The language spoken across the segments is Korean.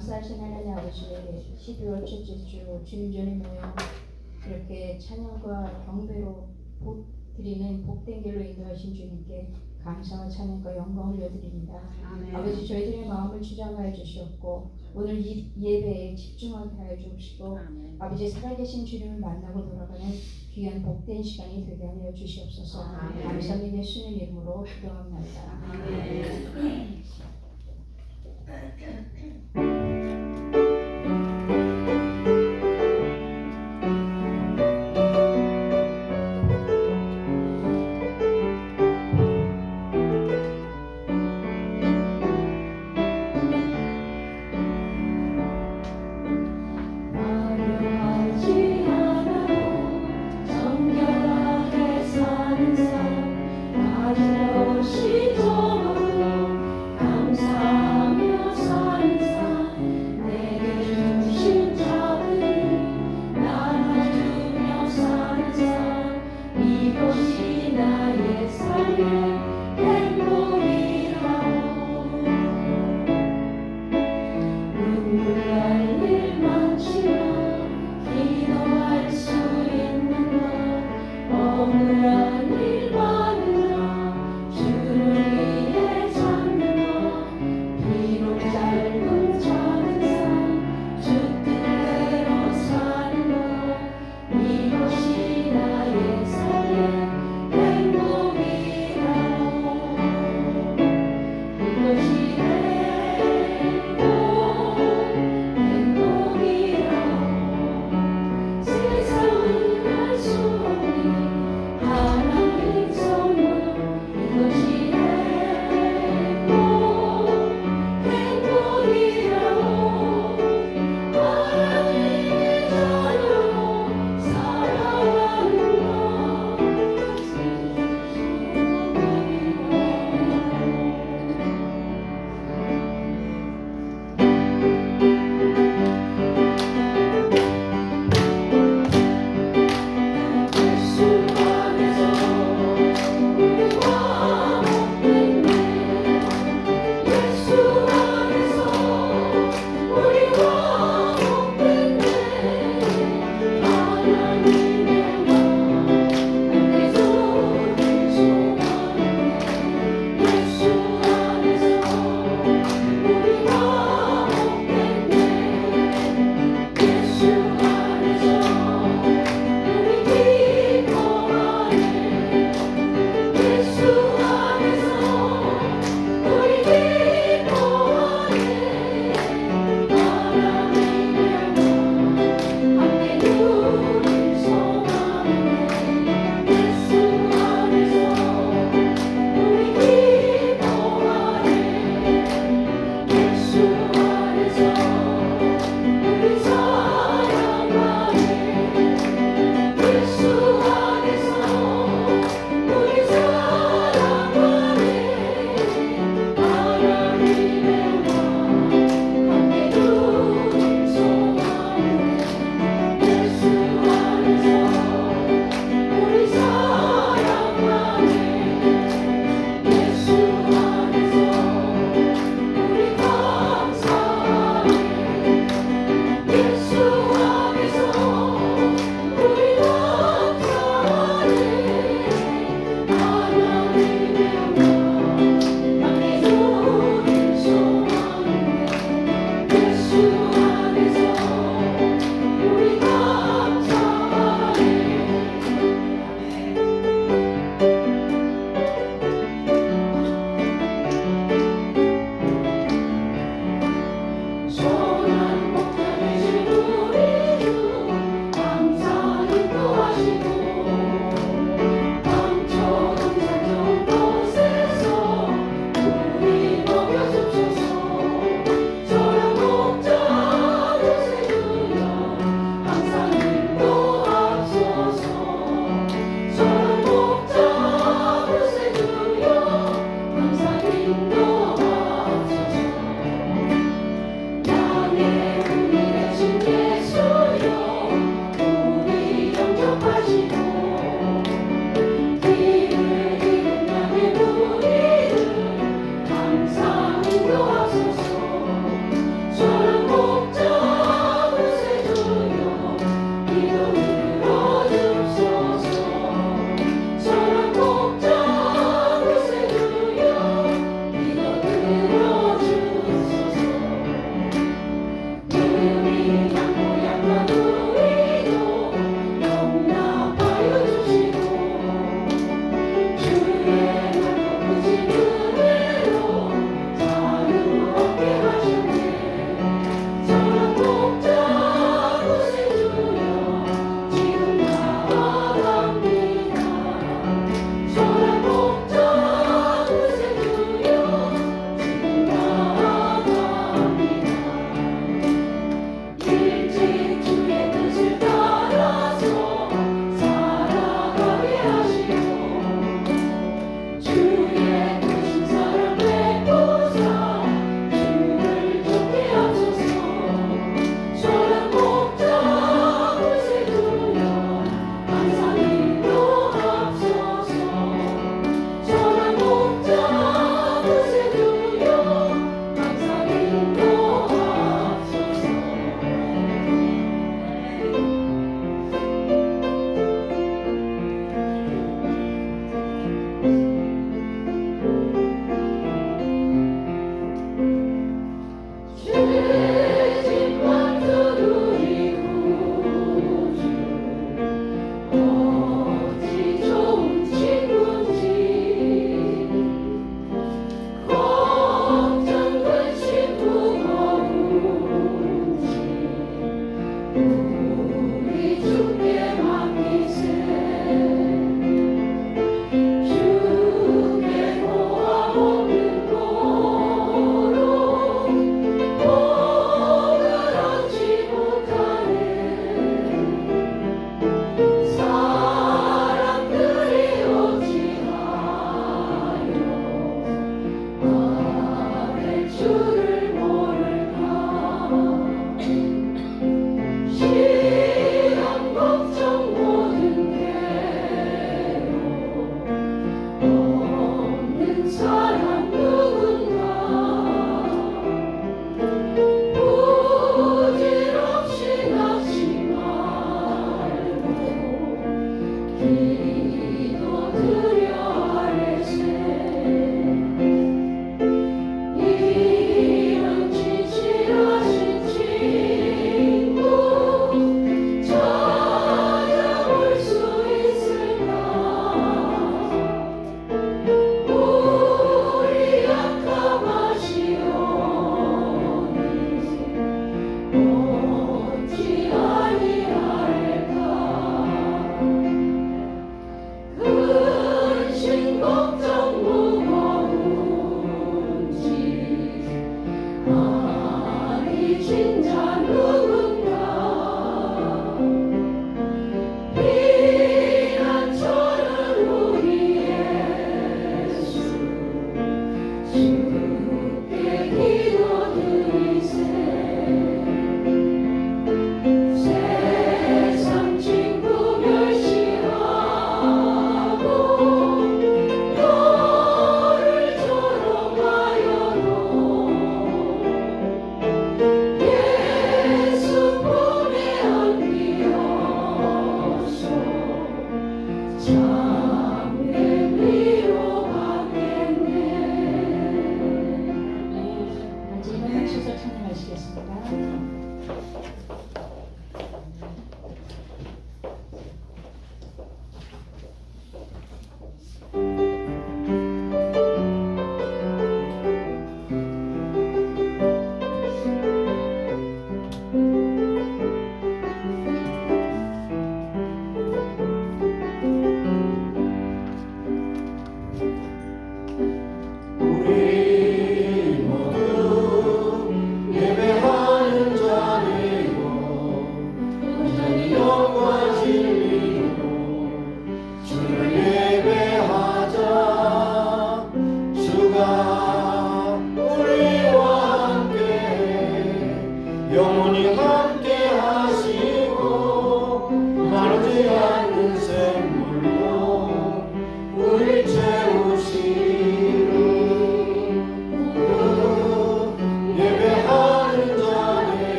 감사하신 하나님 아버지, 12월 첫째 주 주님 전에 모여 이렇게 찬양과 경배로 드리는 복된 길로 인도하신 주님께 감사와 찬양과 영광을 올려드립니다. 아멘. 아버지, 저희들의 마음을 주장하여 주시옵고 오늘 이 예배에 집중하게 하여 주시고 아멘. 아버지, 살아계신 주님을 만나고 돌아가는 귀한 복된 시간이 되게 하여 주시옵소서. 아멘. 감사합니다. 예수님 이름으로 기도합니다. 아멘.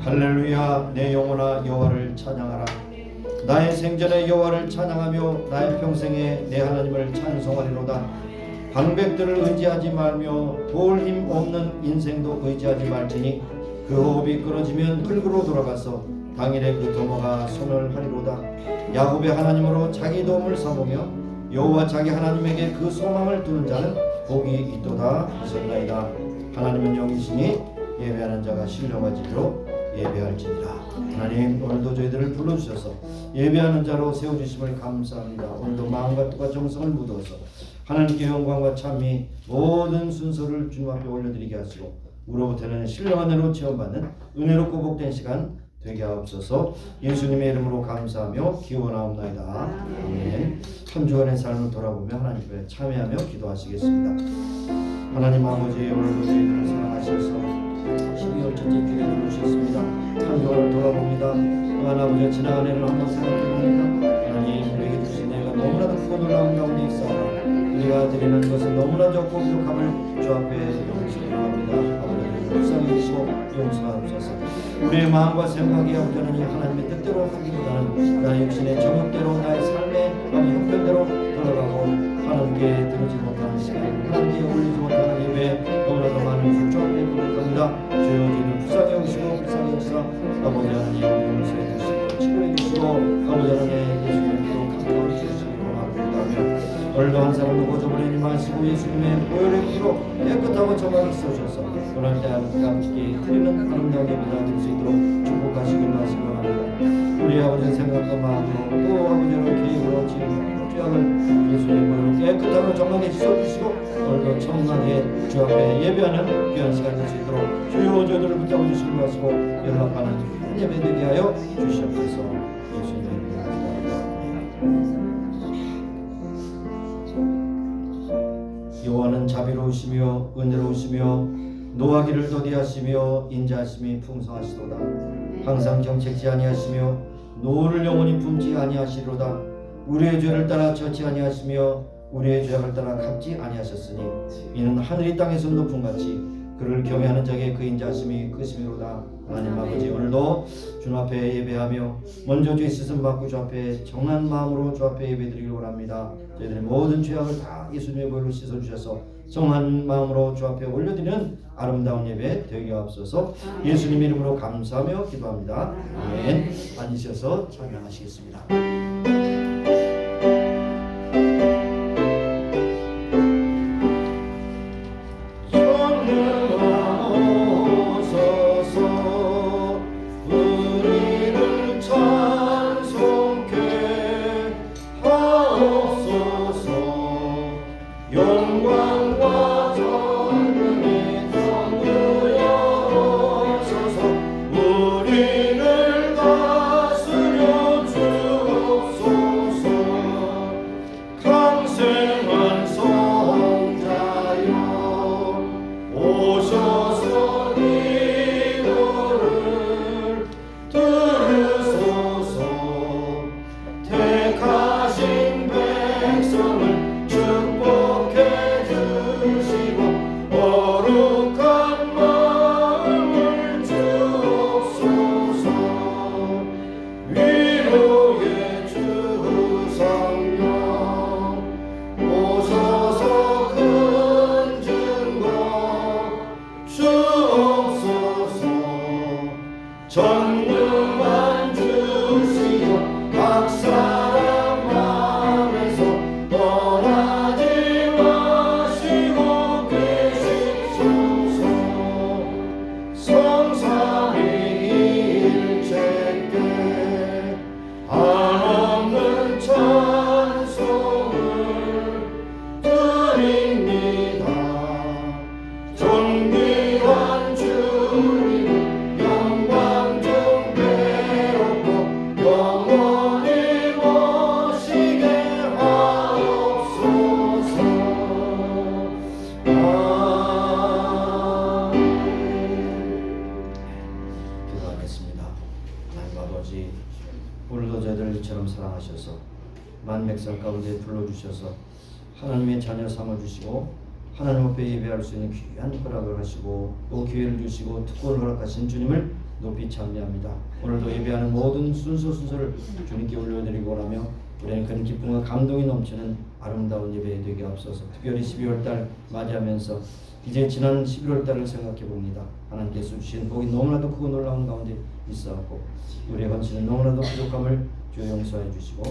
할렐루야. 내 영혼아 여호와를 찬양하라. 나의 생전에 여호와를 찬양하며 나의 평생에 내 하나님을 찬송하리로다. 방백들을 의지하지 말며 도울 힘 없는 인생도 의지하지 말지니 그 호흡이 끊어지면 흙으로 돌아가서 당일에 그 도모가 손을 하리로다. 야곱의 하나님으로 자기 도움을 삼으며 여호와 자기 하나님에게 그 소망을 두는 자는 복이 있도다 하셨나이다. 하나님은 영이시니 예배하는 자가 신령하지로 예배할지니라. 하나님, 오늘도 저희들을 불러주셔서 예배하는 자로 세워주심을 감사합니다. 오늘도 마음과 뜻과 정성을 묻어서 하나님께 영광과 찬미 모든 순서를 주님 앞에 올려드리게 하시고 우로부터는 신령한 은혜로 체험받는 은혜롭고 복된 시간 되게 하옵소서. 예수님의 이름으로 감사하며 기원하옵나이다. 아멘. 한 주간의 삶을 돌아보며 하나님 앞에 참여하며 기도하시겠습니다. 하나님 아버지, 오늘도 저희들을 사랑하셔서 12월 첫째 주에 들어오셨습니다. 한 주간을 돌아봅니다. 하나님 아버지, 지난 한 해를 한번 생각해봅니다. 하나님, 우리에게 주신 내가 너무나도 크고 놀라운 가운데 있사오나 우리가 드리는 것은 너무나 적고 부족함을 주 앞에 용서해 합니다. 아버지, 불쌍히 여기시고 용서하옵소서. 우리의 마음과 생각이 온전히 하나님의 뜻대로 하기보다는 나의 육신의 정욕대로 나의 삶의 형편대로 돌아가고 하나님께 들어지 못하는 시간, 하나님께 올리지 못하는 예배 너무나도 많은 수고를 부탁합니다. 주여, 저희를 불쌍히 여기시고 불쌍히 여기사 아버지 하나님 용서해 주시고 치료해 주시고 아버지 하나님 예수님도 감사해 주시기 원합니다. 오늘도 한 사람도 거저버리지 마시고 예수님의 보혈의 피로 깨끗하고 정확히 써주셔서 오늘 때 함께 드리는 아름다운 예배가 될 수 있도록 축복하시길 말씀 바랍니다. 우리 아버지의 생각과 마음으로 또 아버지의 계획으로 지은 죄악을 예수님의 보혈로 깨끗하고 정확히 씻어주시고 오늘도 청하게 주 앞에 예배하는 귀한 시간 될 수 있도록 주여 저들을 붙잡아 주시길 마시고 연락하는 예배 되게 하여 주시옵소서. 예수님의 여호와는 자비로우시며 은혜로우시며 노하기를 더디하시며 인자하심이 풍성하시도다. 항상 정책지 아니하시며 노를 영원히 품지 아니하시리로다. 우리의 죄를 따라 져지 아니하시며 우리의 죄악을 따라 갚지 아니하셨으니 이는 하늘이 땅에서 높은 같이 그를 경외하는 자에게 그 인자하심이 크심이로다. 하나님 아버지, 오늘도 주 앞에 예배하며 먼저 죄 씻음 받고 주 앞에 정한 마음으로 주 앞에 예배드리길 원합니다. 저희들의 모든 죄악을 다 예수님의 보혈로 씻어주셔서 정한 마음으로 주 앞에 올려드리는 아름다운 예배 되게 하옵소서. 예수님 이름으로 감사하며 기도합니다. 아멘. 앉으셔서 찬양하시겠습니다. 오늘도 저희들을 이처럼 사랑하셔서 만백성 가운데 불러주셔서 하나님의 자녀 삼아주시고 하나님 앞에 예배할 수 있는 귀한 허락을 하시고 또 기회를 주시고 특권을 허락하신 주님을 높이 찬미합니다. 오늘도 예배하는 모든 순서를 주님께 올려드리고 원하며 우리는 큰 기쁨과 감동이 넘치는 아름다운 예배 되게 앞서서 특별히 12월달 맞이하면서 이제 지난 11월달을 생각해 봅니다. 하나님께서 주신 복이 너무나도 크고 놀라운 가운데 있어왔고 우리의 헌신은 너무나도 부족함을 주여 용서해 주시고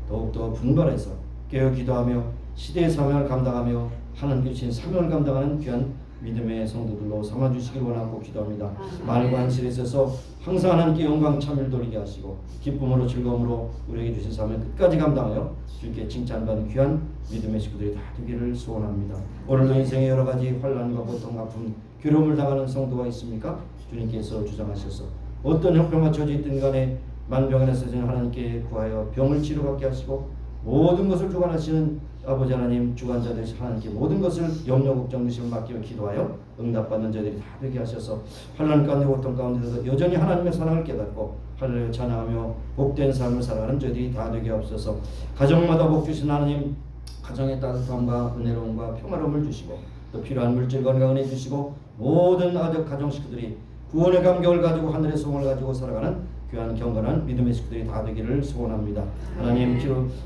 더욱더 분발해서 깨어 기도하며 시대의 사명을 감당하며 하나님께 주신 사명을 감당하는 귀한 믿음의 성도들로 삼아주시길 원하고 기도합니다. 말과 한실에 있어서 항상 하나님께 영광 참을 돌리게 하시고 기쁨으로 즐거움으로 우리에게 주신 사명 끝까지 감당하여 주님께 칭찬받는 귀한 믿음의 식구들이 다 되기를 소원합니다. 오늘도 인생의 여러 가지 환난과 고통, 아픔, 괴로움을 당하는 성도가 있습니까? 주님께서 주장하셔서 어떤 형편과 처지 있든 간에 만병에서 하나님께 구하여 병을 치료받게 하시고 모든 것을 주관하시는 아버지 하나님 주관자 되신 하나님께 모든 것을 염려 걱정 의심을 맡기며 기도하여 응답받는 자들이 다 되게 하셔서 환난 가운데 고통 가운데서도 여전히 하나님의 사랑을 깨닫고 할렐루야 찬양하며 복된 삶을 살아가는 저희들이 다 되게 하옵소서. 가정마다 복 주신 하나님 가정의 따뜻함과 은혜로움과 평화로움을 주시고 또 필요한 물질 건강을 해주시고 모든 가정 식구들이 구원의 감격을 가지고 하늘의 소원을 가지고 살아가는 귀한 경건한 믿음의 식구들이 다 되기를 소원합니다. 하나님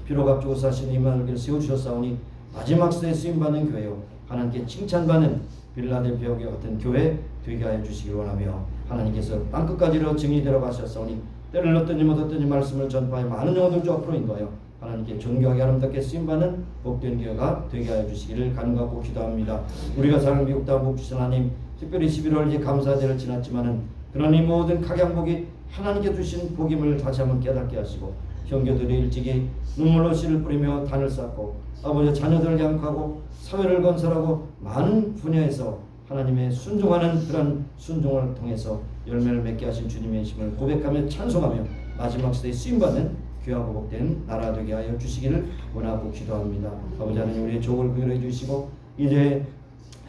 피로 값주고 사신 임마누엘을 세워주셨사오니 마지막 세에 쓰임받는 교회요 하나님께 칭찬받는 빌라델피아 교회 같은 교회 되게 하여 주시기 원하며 하나님께서 땅끝까지로 증인이 들어가셨사오니 때를 얻든지 못 얻든지 말씀을 전파해 많은 영혼들 주 앞으로 인도하여 하나님께 존귀하게 아름답게 쓰임받는 복된 교회가 되게 하여 주시기를 간구하고 기도합니다. 우리가 사는 미국 다복 주신 하나님, 특별히 11월 이제 감사대를 지났지만은 그러니 모든 각양복이 하나님께 주신 복임을 다시 한번 깨닫게 하시고 형제들이 일찍이 눈물로 씨를 뿌리며 단을 쌓고 아버지 자녀들을 양육하고 사회를 건설하고 많은 분야에서 하나님의 순종하는 그런 순종을 통해서 열매를 맺게 하신 주님의 힘을 고백하며 찬송하며 마지막 시대에 쓰임받는 귀하고 복된 나라 되게 하여 주시기를 원하고 기도합니다. 아버지 하나님, 우리의 족을 긍휼해 주시고 이제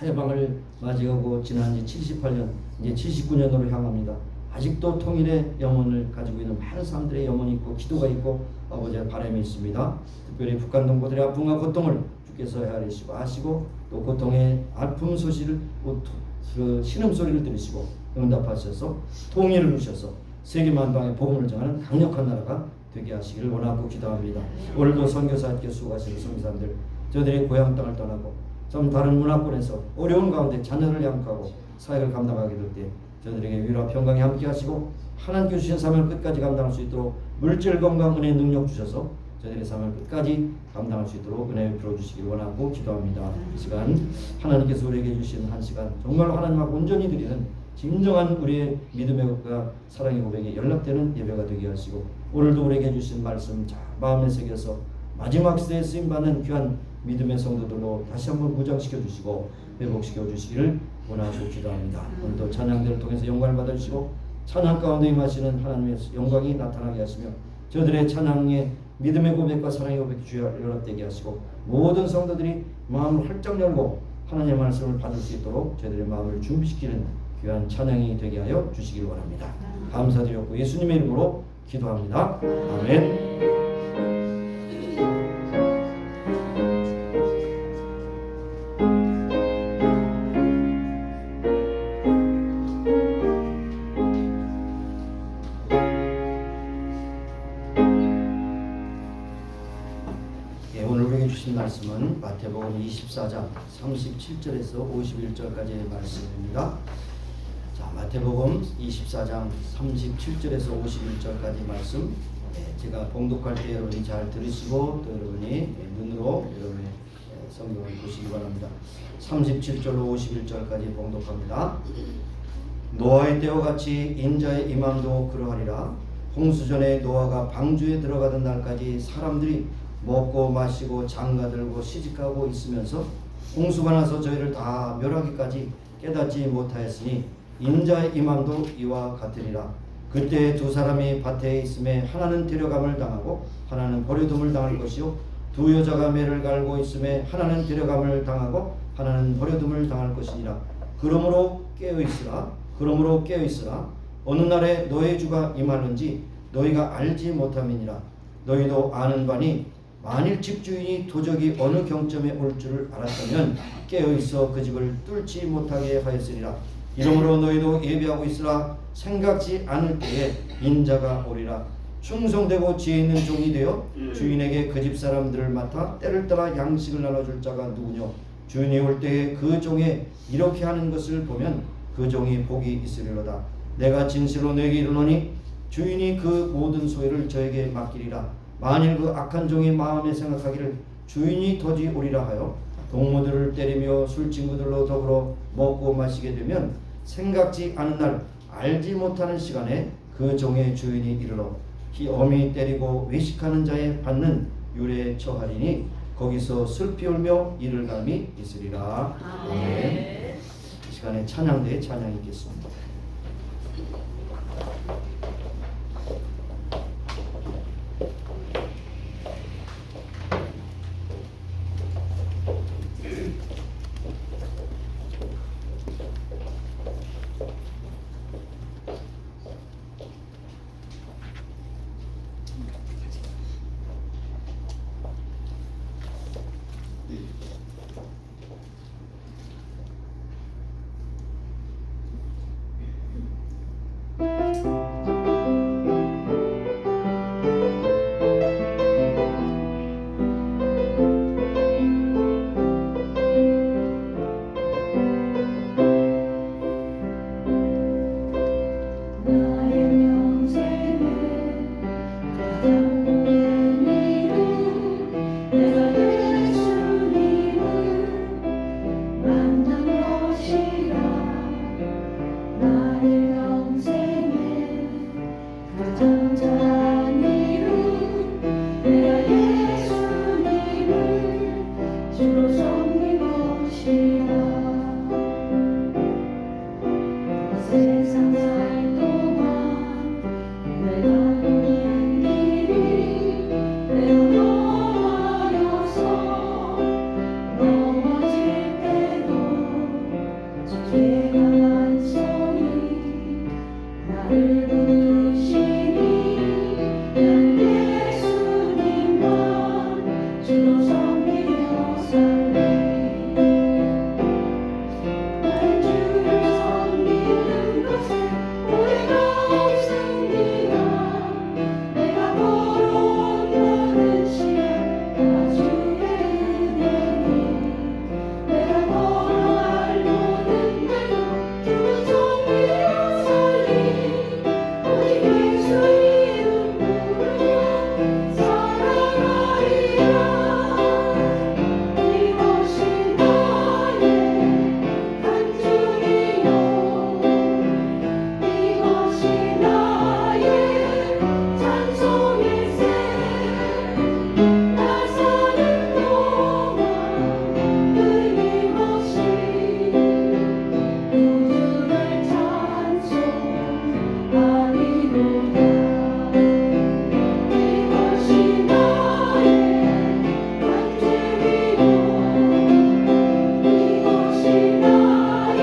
해방을 맞이하고 지난 78년 이제 79년으로 향합니다. 아직도 통일의 영혼을 가지고 있는 많은 사람들의 영혼이 있고 기도가 있고 아버지의 바람이 있습니다. 특별히 북한 동포들의 아픔과 고통을 주께서 헤아리시고 아시고 또 고통의 아픔 소식을 그 신음소리를 들으시고 응답하셔서 통일을 주셔서 세계 만방의 복음을 전하는 강력한 나라가 되게 하시기를 원하고 기도합니다. 오늘도 선교사님께 수고하시는 선교사님들, 저들의 고향 땅을 떠나고 좀 다른 문화권에서 어려운 가운데 자녀를 양육하고 사역을 감당하게 될 때 저들에게 위로와 평강이 함께 하시고 하나님께 주신 사명을 끝까지 감당할 수 있도록 물질 건강 은혜 능력 주셔서 저들의 삶을 끝까지 감당할 수 있도록 은혜 베풀어 주시기를 원하고 기도합니다. 이 시간 하나님께서 우리에게 주신 한 시간 정말 하나님하고 온전히 드리는 진정한 우리의 믿음의 고백과 사랑의 고백에 연락되는 예배가 되게 하시고 오늘도 우리에게 주신 말씀 자 마음에 새겨서 마지막 시대에 쓰임받는 귀한 믿음의 성도들로 다시 한번 무장시켜 주시고 회복시켜 주시기를 원하고 기도합니다. 오늘도 찬양들을 통해서 영광을 받아주시고 찬양 가운데 임하시는 하나님의 영광이 나타나게 하시며 저들의 찬양의 믿음의 고백과 사랑의 고백이 주여 연합되게 하시고 모든 성도들이 마음을 활짝 열고 하나님의 말씀을 받을 수 있도록 저희들의 마음을 준비시키는 귀한 찬양이 되게 하여 주시기를 원합니다. 감사드렸고 예수님의 이름으로 기도합니다. 아멘. 오늘 우리에게 주신 말씀은 마태복음 24장 37절에서 51절까지의 말씀입니다. 자, 마태복음 24장 37절에서 51절까지 말씀, 제가 봉독할 때 여러분이 잘 들으시고 또 여러분이 눈으로 여러분의 성경을 보시기 바랍니다. 37절로 51절까지 봉독합니다. 노아의 때와 같이 인자의 임함도 그러하리라. 홍수전에 노아가 방주에 들어가던 날까지 사람들이 먹고 마시고 장가들고 시집가고 있으면서 홍수가 나서 저희를 다 멸하기까지 깨닫지 못하였으니 인자의 임함도 이와 같으리라. 그때 두 사람이 밭에 있음에 하나는 데려감을 당하고 하나는 버려둠을 당할 것이요 두 여자가 매를 갈고 있음에 하나는 데려감을 당하고 하나는 버려둠을 당할 것이니라. 그러므로 깨어있으라. 어느 날에 너의 주가 임하는지 너희가 알지 못함이니라. 너희도 아는 바니 만일 집주인이 도적이 어느 경점에 올 줄을 알았다면 깨어있어 그 집을 뚫지 못하게 하였으리라. 이러므로 너희도 예비하고 있으라. 생각지 않을 때에 인자가 오리라. 충성되고 지혜 있는 종이 되어 주인에게 그 집 사람들을 맡아 때를 따라 양식을 나눠줄 자가 누구뇨. 주인이 올 때에 그 종에 이렇게 하는 것을 보면 그 종이 복이 있으리로다. 내가 진실로 너에게 이르노니 주인이 그 모든 소유를 저에게 맡기리라. 만일 그 악한 종이 마음에 생각하기를 주인이 더디 오리라 하여 동무들을 때리며 술친구들로 더불어 먹고 마시게 되면 생각지 않은 날 알지 못하는 시간에 그 종의 주인이 이르러 엄히 때리고 외식하는 자에 받는 유래에 처하리니 거기서 슬피 울며 이를 감이 있으리라. 아멘. 이 시간에 찬양대에 찬양이 있겠습니다. 나의 평생을 가장 된 일을 주로 섬긴 것이다. 세상 살 동안 내가 걷는 길이 내어놓아여서 넘어질 때도 주께 강한 손이 나를 붙드시니 난 예수님만 주로 섬기며 살리. 난 주를 섬기는 것에 후회가 없습니다. 내가 걸어온 모든 시간 다 주의 은혜니 내가 걸어갈 모든 날도 주를 섬기며 살리. 오직 예수 이름 부르며 살아가리라. 이것이 나의 간증이요 이것이 나의 찬송일세. 나 사는 동안 끊임없이 구주를 찬송하리로다. 이것이 나의 간증이요 이것이 나의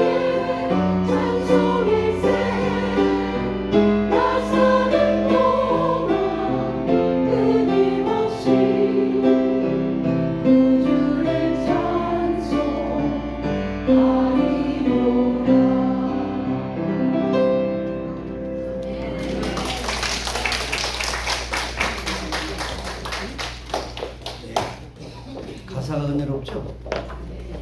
찬송일세. 나 사는 동안 끊임없이 구주를 찬송하리로다. 가사가 은혜롭죠?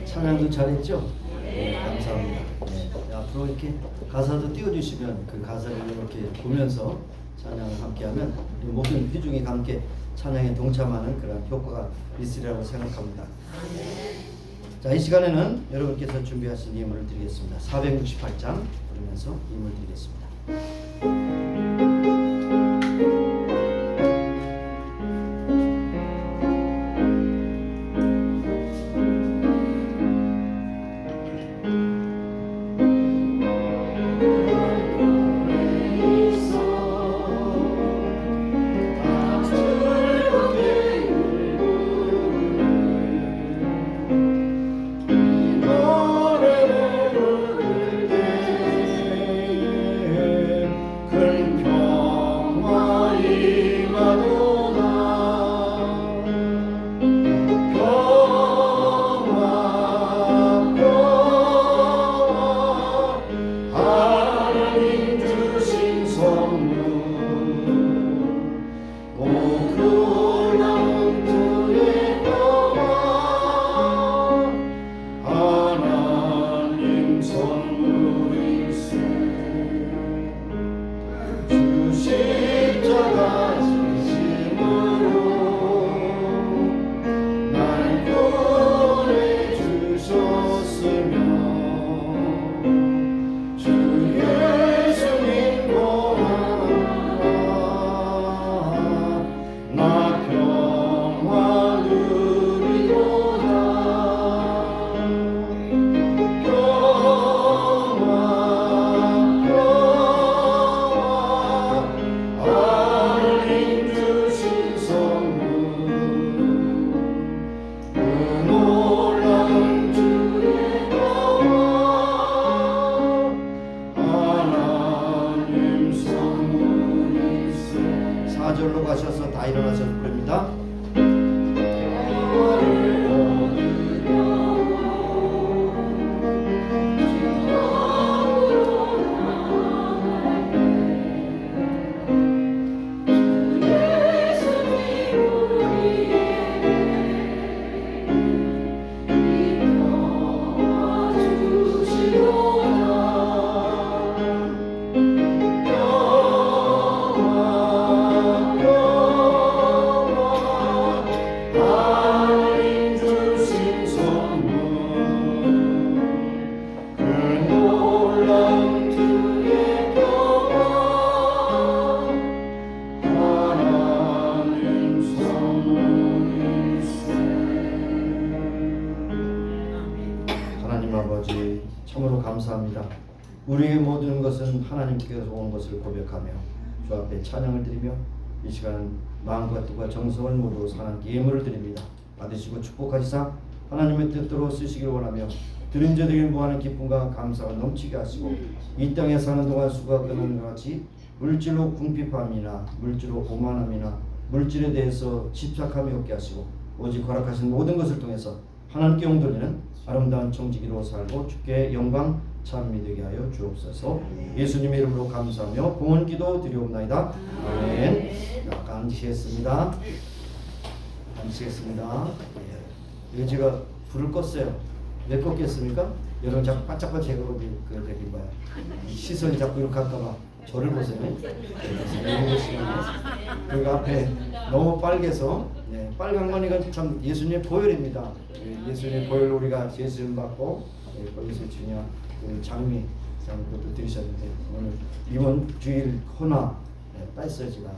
찬양도 잘했죠? 네, 감사합니다. 네, 앞으로 이렇게 가사도 띄워주시면 그 가사를 이렇게 보면서 찬양을 함께하면 우리 모든 회중이 함께 찬양에 동참하는 그런 효과가 있으리라고 생각합니다. 자, 이 시간에는 여러분께서 준비하신 예물을 드리겠습니다. 468장 부르면서 예물 드리겠습니다. 노래를 부를 때에 참으로 감사합니다. 우리의 모든 것은 하나님께서 온 것을 고백하며 주 앞에 찬양을 드리며 이 시간 마음과 뜻과 정성을 모두 하나님께 예물을 드립니다. 받으시고 축복하시사 하나님의 뜻대로 쓰시기를 원하며 들은 자들에게 무한한 기쁨과 감사가 넘치게 하시고 이 땅에 사는 동안 수가 끊는 것 같이 물질로 궁핍함이나 물질로 오만함이나 물질에 대해서 집착함이 없게 하시고 오직 허락하신 모든 것을 통해서 하나님께 영돌리는 아름다운 청지기로 살고 주께 영광 찬미 되게 하여 주옵소서. 예수님의 이름으로 감사하며 공헌 기도 드리옵나이다. 아멘. 자, 앉으시겠습니다. 앉으시겠습니다. 이거 제가 불을 껐어요. 왜 껐겠습니까? 여러분 자꾸 바짝바짝 제거로 되긴 봐요. 시선이 자꾸 이렇게 갈까봐 저를 보세요. 그리고 앞에 너무 빨개서 빨간 건 이건 참 예수님의 보혈입니다. 예수님의 보혈로 우리가 예수님 받고 거기서 주냐 장미 그것도 드리셨는데 오늘 이번 주일 코나 딸서지가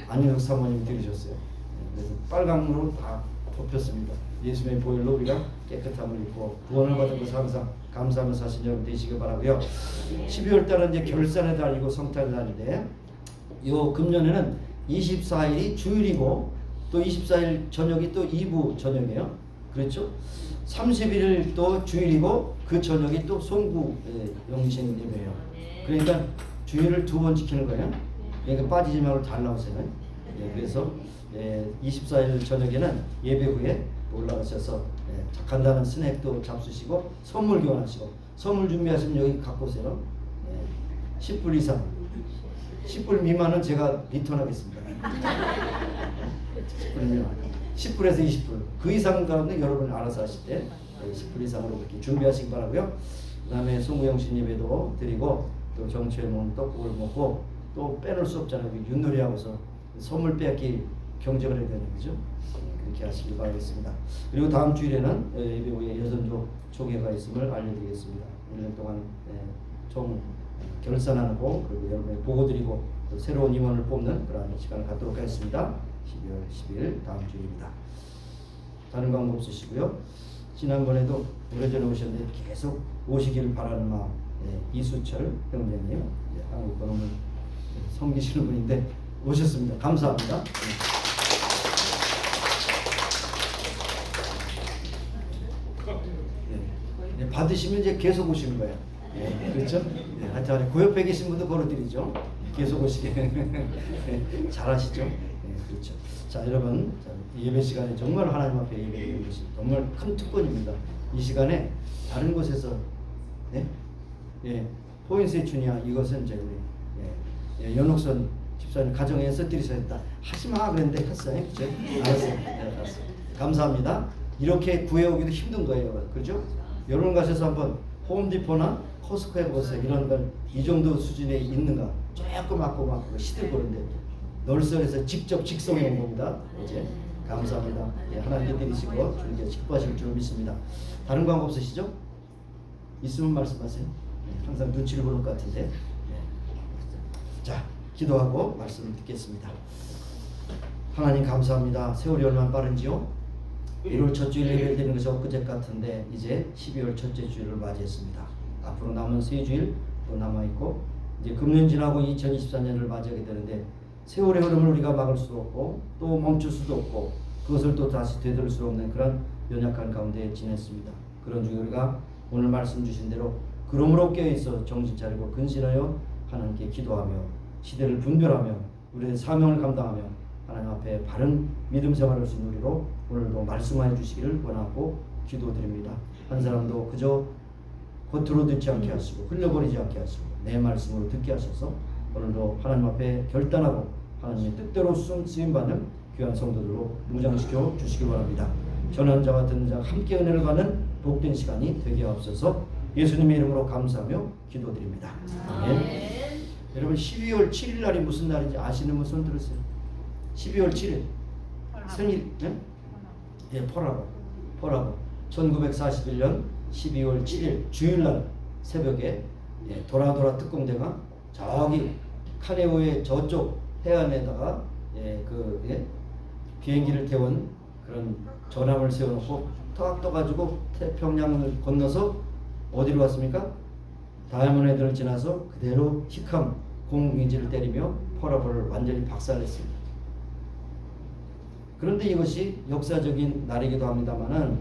안윤석 사모님 드리셨어요. 그래서 빨강으로 다 덮였습니다. 예수님의 보혈로 우리가 깨끗함을 입고 구원을 받은 것을 항상 감사하며 사신 여러분 되시길 바라고요. 12월 달은 이제 결산의 달이고 성탄의 달인데 요 금년에는 24일이 주일이고 또 24일 저녁이 또 2부 저녁이에요. 그렇죠? 31일 또 주일이고 그 저녁이 또 송구 영신 예배예요. 그러니까 주일을 2번 지키는 거예요. 그러니까 빠지지 말고 잘 나오세요. 그래서 24일 저녁에는 예배 후에 올라가셔서 간단한 스낵도 잡수시고 선물 교환하시고 선물 준비하시면 여기 갖고 오세요. 10불 이상 10불 미만은 제가 리턴하겠습니다. 10불 미만 10불에서 20불 그 이상 가운데 여러분이 알아서 하실 때 10불 이상으로 그렇게 준비하시기 바라고요. 그 다음에 송구영신 예배도 드리고 또 정치에 먹는 떡국을 먹고 또 빼놓을 수 없잖아요. 윷놀이하고서 선물 빼앗기 경쟁을 해야 되는 거죠. 그렇게 하시길 바라겠습니다. 그리고 다음 주일에는 예배 후에 여전조 초계가 있음을 알려드리겠습니다. 1년 동안 총 결산하고 그리고 여러분에 보고드리고 또 새로운 임원을 뽑는 그런 시간을 갖도록 하겠습니다. 12월 10일 다음 주일입니다. 다른 광고 없으시고요. 지난번에도 오래전에 오셨는데 계속 오시길 바라는 마음 이수철 형제님 한국 번호는 섬기시는 분인데 오셨습니다. 감사합니다. 받으시면 이제 계속 오시는 거예요. 그렇죠? 하여튼 그 옆에 계신 분도 걸어드리죠. 계속 오시게 잘하시죠? 그렇죠. 자 여러분 예배 시간에 정말 하나님 앞에 예배드리는 것이 정말 큰 특권입니다. 이 시간에 다른 곳에서 포인트의 주냐 이것은 이제 우리 연옥선 집사님 가정에서 드리셔야 했다. 하지마 그랬는데 했어요. 그렇죠? 알았어요. 알았어요. 감사합니다. 이렇게 구해오기도 힘든 거예요. 그렇죠? 여러분 가셔서 한번 홈디포나 코스코 해보세요. 이런 걸 이 정도 수준에 있는가 조금 막 시들거리는데 널설에서 직접 직송해 온 겁니다. 이제 감사합니다. 하나님께 드리시고 주님께 기뻐하실 줄 믿습니다. 다른 광고 없으시죠? 있으면 말씀하세요. 항상 눈치를 보는 것 같은데. 자 기도하고 말씀을 듣겠습니다. 하나님 감사합니다. 세월이 얼마나 빠른지요? 1월 첫 주일 예배를 드리는 것이 엊그제 같은데 이제 12월 첫째 주일을 맞이했습니다. 앞으로 남은 세 주일 또 남아있고 이제 금년 지나고 2024년을 맞이하게 되는데 세월의 흐름을 우리가 막을 수도 없고 또 멈출 수도 없고 그것을 또 다시 되돌릴 수 없는 그런 연약한 가운데 지냈습니다. 그런 중에 우리가 오늘 말씀 주신 대로 그러므로 깨어있어 정신 차리고 근신하여 하나님께 기도하며 시대를 분별하며 우리의 사명을 감당하며 하나님 앞에 바른 믿음 생활을 할 수 있는 우리로 오늘도 말씀하여 주시기를 원하고 기도드립니다. 한 사람도 그저 겉으로 듣지 않게 하시고 흘려버리지 않게 하시고 내 말씀으로 듣게 하셔서 오늘도 하나님 앞에 결단하고 하나님의 뜻대로 쓰임받는 귀한 성도들로 무장시켜 주시기 바랍니다. 전한 자와 듣는 자가 함께 은혜를 받는 복된 시간이 되게 하옵소서. 예수님의 이름으로 감사하며 기도드립니다. 아멘. 여러분 12월 7일 날이 무슨 날인지 아시는 분 손 들으세요. 12월 7일 생일 포라고 1941년 12월 7일 주일날 새벽에 도라도라 특공대가 저기 카네오의 저쪽 해안에다가 비행기를 태운 그런 전함을 세워놓고 턱 떠가지고 태평양을 건너서 어디로 왔습니까? 다이아몬드 헤드를 지나서 그대로 히캄 공기지를 때리며 펄하버를 완전히 박살냈습니다. 그런데 이것이 역사적인 날이기도 합니다만은,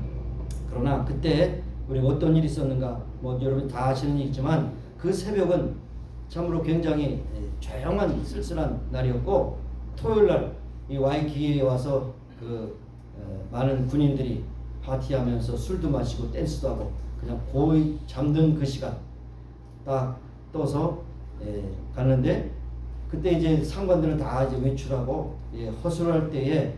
그러나 그때 우리 어떤 일이 있었는가, 뭐 여러분 다 아시는 일이지만 그 새벽은 참으로 굉장히 조용한 쓸쓸한 날이었고, 토요일날 이 와이키키에 와서 많은 군인들이 파티하면서 술도 마시고 댄스도 하고 그냥 거의 잠든 그 시간 딱 떠서 갔는데, 그때 이제 상관들은 다 이제 외출하고 허술할 때에,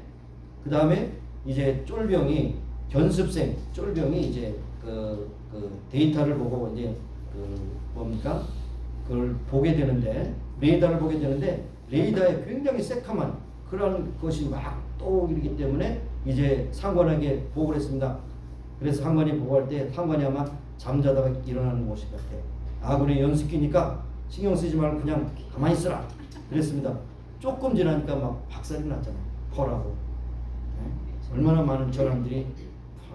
그 다음에 이제 쫄병이 견습생 쫄병이 이제 그 데이터를 보고 이제 뭡니까, 그걸 보게 되는데, 레이더를 보게 되는데, 레이더에 굉장히 새카만 그런 것이 막 떠오르기 때문에 이제 상관에게 보고를 했습니다. 그래서 상관이 보고할 때 상관이 아마 잠자다가 일어나는 모습 같아요. 아군의 연습기니까 신경 쓰지 말고 그냥 가만히 있으라 그랬습니다. 조금 지나니까 막 박살이 났잖아요. 펄하고. 얼마나 많은 전함들이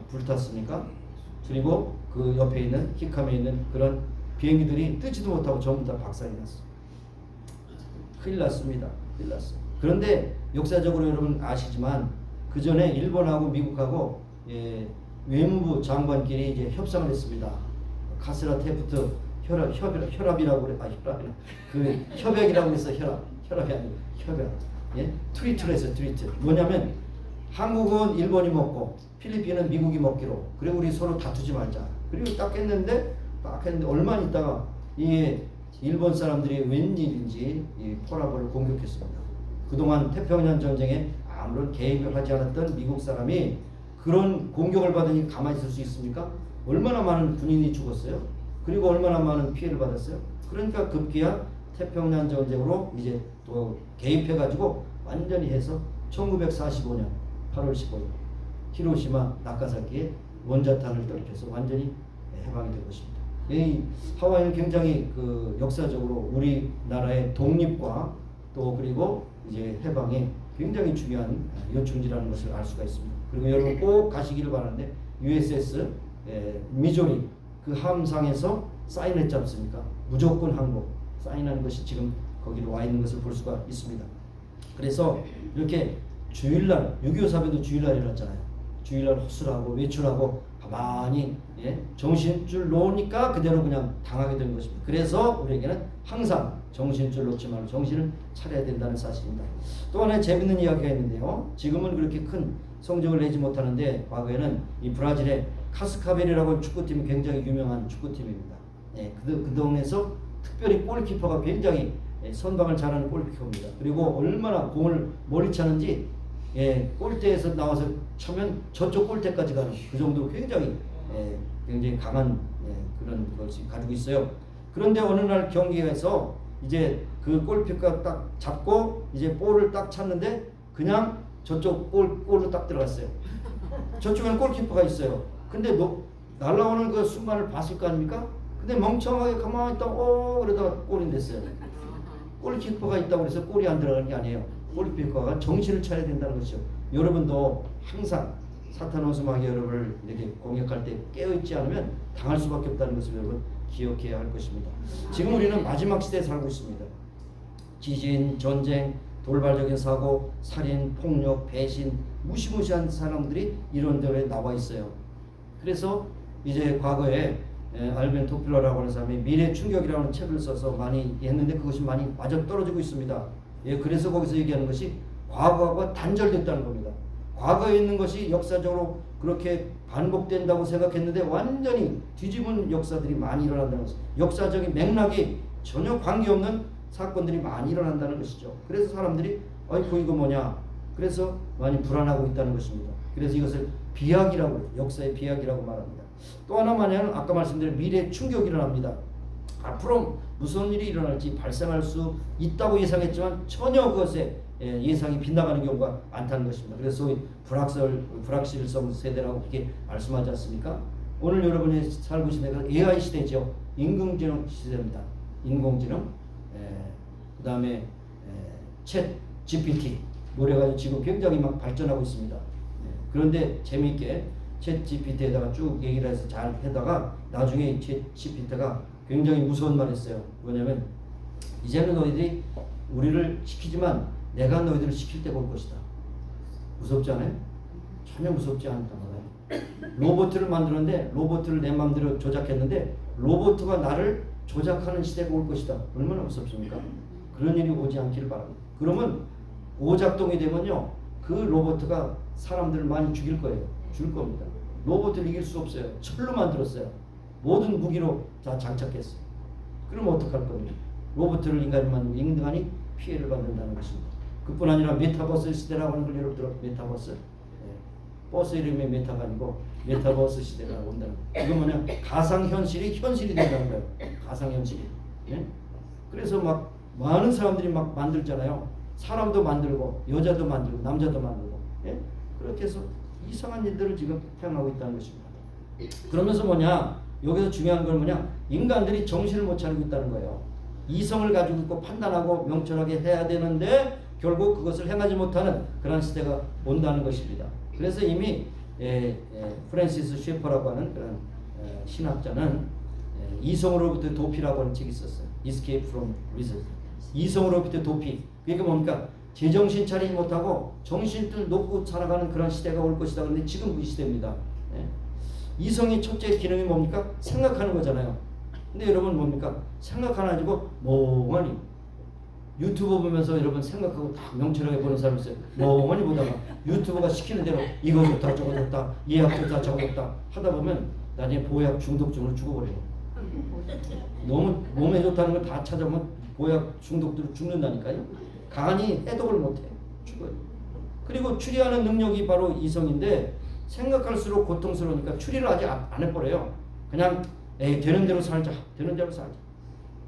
불탔습니까? 그리고 그 옆에 있는 히캄에 있는 그런 비행기들이 뜨지도 못하고 전부 다 박살이 났어요. 큰일 났습니다. 큰일 났어요. 그런데 역사적으로 여러분 아시지만 그 전에 일본하고 미국하고 외무부 장관끼리 이제 협상을 했습니다. 카스라 테프트 혈압이라고 그래. 그 협약이라고 해서 혈압이 아니고 협약. 트위트를 했어요. 트위트. 뭐냐면 한국은 일본이 먹고 필리핀은 미국이 먹기로. 그리고 우리 서로 다투지 말자. 그리고 딱 했는데 얼마 있다가 이 일본 사람들이 웬일인지 이 펄하버를 공격했습니다. 그동안 태평양 전쟁에 아무런 개입을 하지 않았던 미국 사람이 그런 공격을 받으니 가만히 있을 수 있습니까? 얼마나 많은 군인이 죽었어요. 그리고 얼마나 많은 피해를 받았어요. 그러니까 급기야 태평양 전쟁으로 이제 또 개입해가지고 완전히 해서 1945년 8월 15일 히로시마 나가사키에 원자탄을 떨어져서 완전히 해방이 된 것입니다. 이 하와이는 굉장히 역사적으로 우리나라의 독립과 또 그리고 이제 해방에 굉장히 중요한 요충지라는 것을 알 수가 있습니다. 그리고 여러분 꼭 가시기를 바라는데, USS 미조리 그 함상에서 사인했지 않습니까? 무조건 항복 사인하는 것이 지금 거기로 와 있는 것을 볼 수가 있습니다. 그래서 이렇게 주일날 6.25 사변도 주일날이었잖아요. 주일날 허술하고 외출하고 가만히 정신줄 놓으니까 그대로 그냥 당하게 된 것입니다. 그래서 우리에게는 항상 정신줄 놓지 말고 정신을 차려야 된다는 사실입니다. 또 하나의 재밌는 이야기가 있는데요. 지금은 그렇게 큰 성적을 내지 못하는데, 과거에는 이 브라질의 카스카벨이라고 축구팀이 굉장히 유명한 축구팀입니다. 그 동네에서 특별히 골키퍼가 굉장히 선방을 잘하는 골키퍼입니다. 그리고 얼마나 공을 멀리 차는지 골대에서 나와서 차면 저쪽 골대까지 가는 그 정도로 굉장히 강한 그런 것이 가지고 있어요. 그런데 어느 날 경기에서 이제 그 골키퍼가 딱 잡고 이제 볼을 딱 찼는데 그냥 저쪽 골로 딱 들어갔어요. 저쪽에는 골키퍼가 있어요. 근데 날아오는 그 순간을 봤을 거 아닙니까? 근데 멍청하게 가만히 있다가 그러다가 골이 됐어요. 골키퍼가 있다고 해서 골이 안 들어가는 게 아니에요. 골키퍼가 정신을 차려야 된다는 것이죠. 여러분도 항상 사탄 원수마귀 여러분을 이렇게 공격할 때 깨어있지 않으면 당할 수밖에 없다는 것을 여러분 기억해야 할 것입니다. 지금 우리는 마지막 시대에 살고 있습니다. 지진, 전쟁, 돌발적인 사고, 살인, 폭력, 배신, 무시무시한 사람들이 이런 데에 나와 있어요. 그래서 이제 과거에 알벤 토필러라고 하는 사람이 미래 충격이라는 책을 써서 많이 했는데 그것이 많이 맞아 떨어지고 있습니다. 그래서 거기서 얘기하는 것이 과거하고 단절됐다는 겁니다. 과거에 있는 것이 역사적으로 그렇게 반복된다고 생각했는데 완전히 뒤집은 역사들이 많이 일어난다는 것입니다. 역사적인 맥락이 전혀 관계없는 사건들이 많이 일어난다는 것이죠. 그래서 사람들이 아이고 이거 뭐냐, 그래서 많이 불안하고 있다는 것입니다. 그래서 이것을 비약이라고 해요. 역사의 비약이라고 말합니다. 또 하나 뭐냐면 아까 말씀드린 미래 충격이 일어납니다. 앞으로 무슨 일이 일어날지 발생할 수 있다고 예상했지만 전혀 그것에 예상이 빗나가는 경우가 많다는 것입니다. 그래서 소위 불확실성 세대라고 그렇게 말씀하지 않습니까? 오늘 여러분이 살고 계신 데가 AI 시대죠. 인공지능 시대입니다. 인공지능, 그 다음에 챗 GPT, 뭐래가지고 지금 굉장히 막 발전하고 있습니다. 그런데 재미있게 챗 GPT에다가 쭉 얘기를 해서 잘 해다가 나중에 챗 GPT가 굉장히 무서운 말을 했어요. 뭐냐면 이제는 너희들이 우리를 시키지만 내가 너희들을 시킬 때가 올 것이다. 무섭지 않아요? 전혀 무섭지 않단 말이에요. 로봇을 만드는데 로봇을 내 마음대로 조작했는데 로봇가 나를 조작하는 시대가 올 것이다. 얼마나 무섭습니까? 그런 일이 오지 않기를 바랍니다. 그러면 오작동이 되면요, 그 로봇가 사람들을 많이 죽일 거예요. 죽일 겁니다. 로봇을 이길 수 없어요. 철로 만들었어요. 모든 무기로 다 장착했어요. 그러면 어떡할 겁니까? 로봇을 인간이 만들고 인간이 피해를 받는다는 것입니다. 그뿐 아니라 메타버스 시대라고 하는 걸 여러분 들어. 메타버스. 버스 이름이 메타가 아니고 메타버스 시대가 온다는 거예요. 이건 뭐냐? 가상현실이 현실이 된다는 거예요. 가상현실이. 예? 그래서 막 많은 사람들이 막 만들잖아요. 사람도 만들고 여자도 만들고 남자도 만들고. 예? 그렇게 해서 이상한 일들을 지금 행하고 있다는 것입니다. 그러면서 뭐냐? 여기서 중요한 건 뭐냐? 인간들이 정신을 못 차리고 있다는 거예요. 이성을 가지고 있고 판단하고 명철하게 해야 되는데 결국 그것을 행하지 못하는 그런 시대가 온다는 것입니다. 그래서 이미 프랜시스 셰퍼라고 하는 그런 신학자는 이성으로부터 도피라고 하는 책이 있었어요. Escape from Reason. 이성으로부터 도피. 그게 뭡니까? 제정신 차리지 못하고 정신을 놓고 살아가는 그런 시대가 올 것이다. 그런데 지금 그 시대입니다. 이성의 첫째 기능이 뭡니까? 생각하는 거잖아요. 근데 여러분 뭡니까? 생각하나 가지고 멍하니 유튜브 보면서 여러분 생각하고 딱 명철하게 보는 사람 있어요. 멍하니 보다가 유튜브가 시키는 대로 이거 좋다 저거 좋다 이 약 좋다 저거 좋다 하다 보면 나중에 보약 중독증으로 죽어버려요. 너무 몸에 좋다는 걸 다 찾아보면 보약 중독으로 죽는다니까요. 간이 해독을 못해 죽어요. 그리고 추리하는 능력이 바로 이성인데 생각할수록 고통스러우니까 추리를 아직 안 해버려요. 그냥 되는 대로 살자. 되는 대로 살자.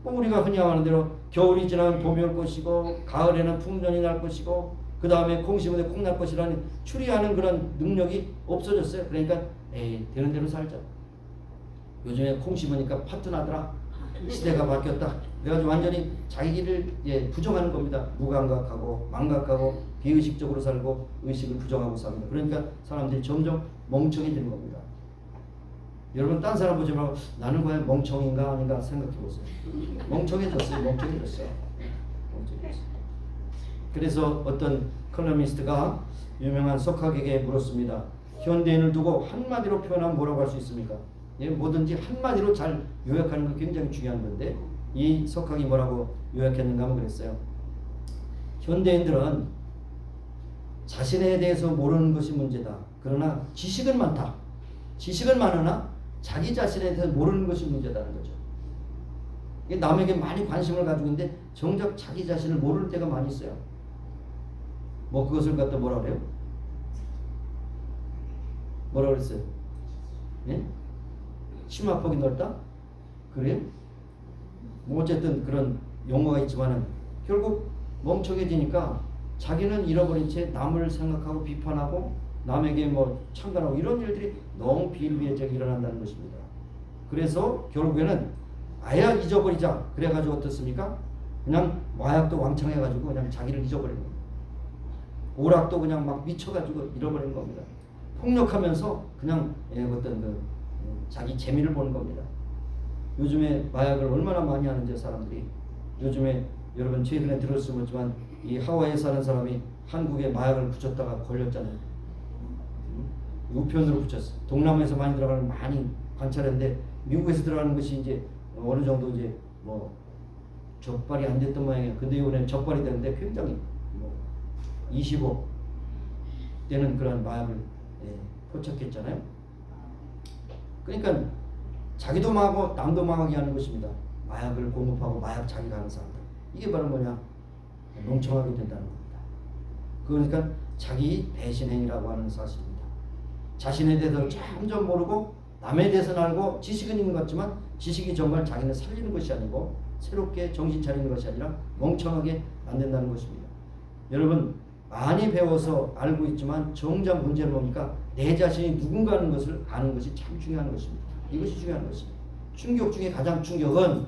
뭐 우리가 흔히 하는 대로 겨울이 지나면 봄이 올 것이고 가을에는 풍년이 날 것이고 그 다음에 콩 심으면 콩 날 것이라는 추리하는 그런 능력이 없어졌어요. 그러니까 되는 대로 살자. 요즘에 콩 심으니까 파트 나더라. 시대가 바뀌었다. 그래가지고 완전히 자기 길을 부정하는 겁니다. 무감각하고 망각하고 비의식적으로 살고 의식을 부정하고 삽니다. 그러니까 사람들이 점점 멍청해지는 겁니다. 여러분 딴 사람 보지 말고 나는 과연 멍청인가 아닌가 생각해 보세요. 멍청해졌어요. 그래서 어떤 컬럼니스트가 유명한 석학에게 물었습니다. 현대인을 두고 한마디로 표현하면 뭐라고 할 수 있습니까? 뭐든지 한마디로 잘 요약하는 거 굉장히 중요한 건데 이 석학이 뭐라고 요약했는가 하면 그랬어요. 현대인들은 자신에 대해서 모르는 것이 문제다. 그러나 지식은 많다. 지식은 많으나 자기 자신에 대해서 모르는 것이 문제다는 거죠. 남에게 많이 관심을 가지고 있는데 정작 자기 자신을 모르는 때가 많이 있어요. 뭐 그것을 갖다 뭐라 그래요? 뭐라 그랬어요? 예? 치마폭이 넓다? 그래요? 뭐 어쨌든 그런 용어가 있지만은 결국 멍청해지니까 자기는 잃어버린 채 남을 생각하고 비판하고 남에게 뭐 참관하고 이런 일들이 너무 비일비재하게 일어난다는 것입니다. 그래서 결국에는 아예 잊어버리자. 그래가지고 어떻습니까? 그냥 마약도 왕창 해가지고 그냥 자기를 잊어버리는 겁니다. 오락도 그냥 막 미쳐가지고 잃어버리는 겁니다. 폭력하면서 그냥 어떤 그 자기 재미를 보는 겁니다. 요즘에 마약을 얼마나 많이 하는지 사람들이. 요즘에 여러분 최근에 들었을 모르지만 이 하와이에 사는 사람이 한국에 마약을 붙였다가 걸렸잖아요. 우편으로 붙였어. 동남아에서 많이 들어가는 많이 관찰했는데 미국에서 들어가는 것이 이제 어느 정도 이제 뭐 적발이 안 됐던 모양이에요. 근데 이번엔 적발이 되는데 굉장히 뭐 25 되는 그런 마약을 포착했잖아요. 그러니까 자기도 망하고 남도 망하게 하는 것입니다. 마약을 공급하고 마약 자기가 하는 사람들. 이게 바로 뭐냐? 멍청하게 된다는 겁니다. 그러니까 자기 배신행위라고 하는 사실입니다. 자신에 대해서 점점 모르고 남에 대해서는 알고 지식은 있는 것 같지만 지식이 정말 자기를 살리는 것이 아니고 새롭게 정신 차리는 것이 아니라 멍청하게 만든다는 것입니다. 여러분 많이 배워서 알고 있지만 정작 문제는 뭡니까? 내 자신이 누군가 하는 것을 아는 것이 참 중요한 것입니다. 이것이 중요한 것입니다. 충격 중에 가장 충격은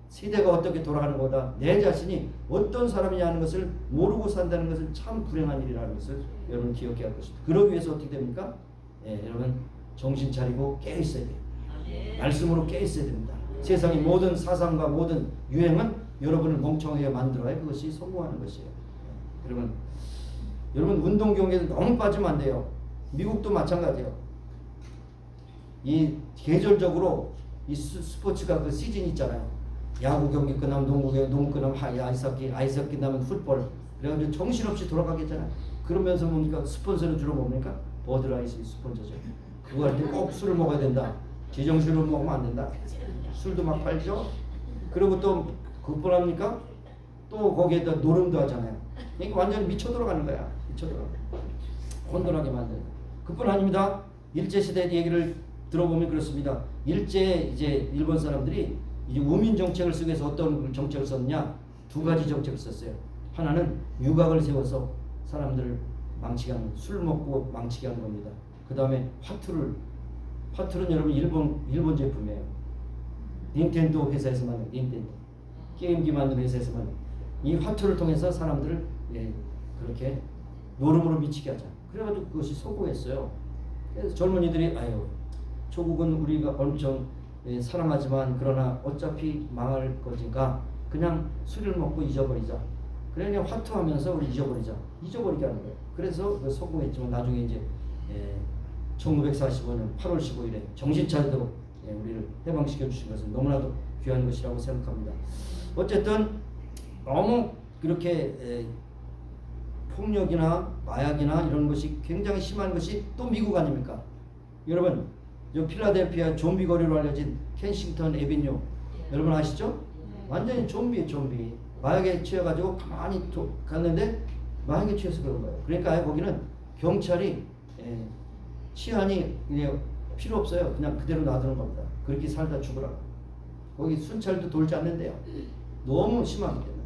세대가 어떻게 돌아가는 것보다 내 자신이 어떤 사람이냐는 것을 모르고 산다는 것은 참 불행한 일이라는 것을 여러분 기억해야 할 것입니다. 그러기 위해서 어떻게 됩니까? 여러분 정신 차리고 깨어 있어야 돼요. 말씀으로 깨어 있어야 됩니다. 세상의 모든 사상과 모든 유행은 여러분을 멍청하게 만들어야 그것이 성공하는 것이에요. 여러분 운동 경기에 너무 빠지면 안 돼요. 미국도 마찬가지예요. 이 계절적으로 이 스포츠가 그 시즌 있잖아요. 야구 경기 끝나면 농구 끝나면 아이스하키 끝나면 풋볼. 그래가지고 정신없이 돌아가겠잖아요. 그러면서 뭡니까? 스폰서는 주로 뭡니까? 버드라이스 스폰서죠. 그거 할 때 꼭 술을 먹어야 된다. 제정신으로 먹으면 안 된다. 술도 막 팔죠. 그리고 또 그뿐합니까? 또 거기에다 노름도 하잖아요. 그러니까 완전히 미쳐 들어가는 거야. 미쳐 들어가. 혼돈하게 만드는. 그뿐 아닙니다. 일제 시대 얘기를 들어보면 그렇습니다. 일제 이제 일본 사람들이 이제 우민 정책을 쓰기 위해서 어떤 정책을 썼냐? 두 가지 정책을 썼어요. 하나는 유각을 세워서 사람들을 망치게 하는, 술 먹고 망치게 하는 겁니다. 그 다음에 화투는 여러분 일본 제품이에요. 닌텐도 회사에서 만든 닌텐도 게임기 만드는 회사에서 만든 이 화투를 통해서 사람들을 그렇게 노름으로 미치게 하자. 그래가지고 그것이 성공했어요. 그래서 젊은이들이 아유 조국은 우리가 엄청 사랑하지만 그러나 어차피 망할 거니까 그냥 술을 먹고 잊어버리자. 그래 그냥 화투하면서 우리 잊어버리게 하는 거예요. 그래서 성공했지만 나중에 이제 1945년 8월 15일에 정신 차리도록 우리를 해방시켜 주신 것은 너무나도 귀한 것이라고 생각합니다. 어쨌든 너무 그렇게 폭력이나 마약이나 이런 것이 굉장히 심한 것이 또 미국 아닙니까? 여러분 저 필라델피아 좀비 거리로 알려진 켄싱턴 애비뉴 여러분 아시죠? 완전히 좀비 마약에 취해가지고 가만히 갔는데 마약에 취해서 그런 거예요. 그러니까 거기는 경찰이 치안이 그냥 필요 없어요. 그냥 그대로 놔두는 겁니다. 그렇게 살다 죽으라고. 거기 순찰도 돌지 않는데요. 너무 심하기 때문에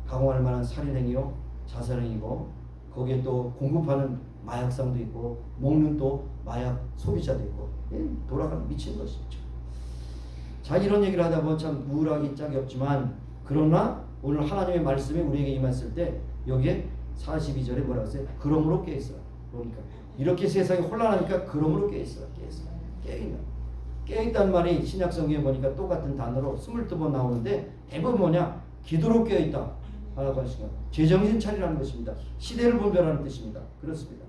강화할 만한 살인행위요, 자살행위고 거기에 또 공급하는 마약상도 있고 먹는 또 마약 소비자도 있고 돌아가는 미친 것이죠. 자 이런 얘기를 하다 보면 참 우울하기 짝이 없지만 그러나 오늘 하나님의 말씀이 우리에게 임했을 때 여기에 42절에 뭐라고 했어요? 그러므로 깨있어라. 그러니까 이렇게 세상이 혼란하니까 그러므로 깨있어라. 깨있다는 말이 신약성경에 보니까 똑같은 단어로 22번 나오는데 대부분 뭐냐? 기도로 깨어있다 라고 하시는 거예요. 제정신 차리라는 것입니다. 시대를 분별하는 뜻입니다. 그렇습니다.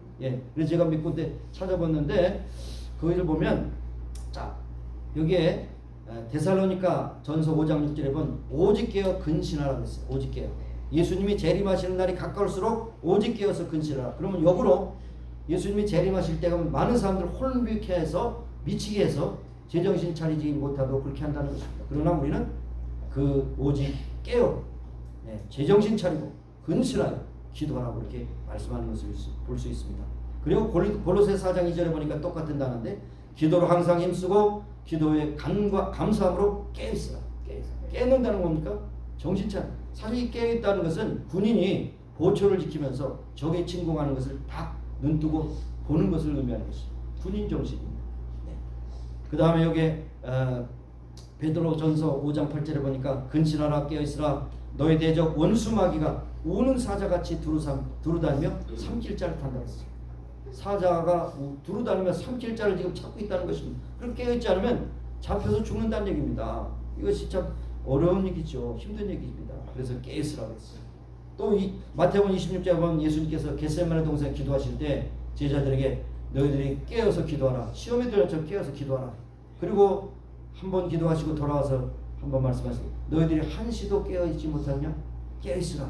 그래서 제가 몇 군데 찾아봤는데 거기를 보면 자 여기에 데살로니가 전서 5장 6절에 보면 오직 깨어 근신하라고 했어요. 오직 깨어. 예수님이 재림하시는 날이 가까울수록 오직 깨어서 근신하라. 그러면 역으로 예수님이 재림하실 때가 많은 사람들을 혼미케 해서 미치게 해서 제정신 차리지 못하도록 그렇게 한다는 것입니다. 그러나 우리는 그 오직 깨어 제정신 차리고 근신하여 기도하라고 이렇게 말씀하는 것을 볼 수 있습니다. 그리고 골로새 4장 2절에 보니까 똑같은 단어인데 기도로 항상 힘쓰고 기도에 감사함으로 깨어있으라. 깨는다는 겁니까? 정신 차려. 사실 깨어있다는 것은 군인이 보초를 지키면서 적이 침공하는 것을 딱 눈뜨고 보는 것을 의미하는 것입니다. 군인 정신입니다. 그 다음에 여기에 베드로전서 5장 8절에 보니까 근신하라 깨어있으라 너의 대적 원수 마귀가 우는 사자같이 두루다니며 삼킬자를 탄다고 했어요. 사자가 두루다니며 삼킬자를 지금 찾고 있다는 것입니다. 그렇게 깨어있지 않으면 잡혀서 죽는다는 얘기입니다. 이것이 참 어려운 얘기죠. 힘든 얘기입니다. 그래서 깨어있으라고 했어요. 또 이 마태복음 26장에 보면 예수님께서 겟세마네 동산에 기도하실 때 제자들에게 너희들이 깨어서 기도하라. 시험에 들어서 깨어서 기도하라. 그리고 한번 기도하시고 돌아와서 한번 말씀하시고 너희들이 한시도 깨어있지 못하냐? 깨어있으라.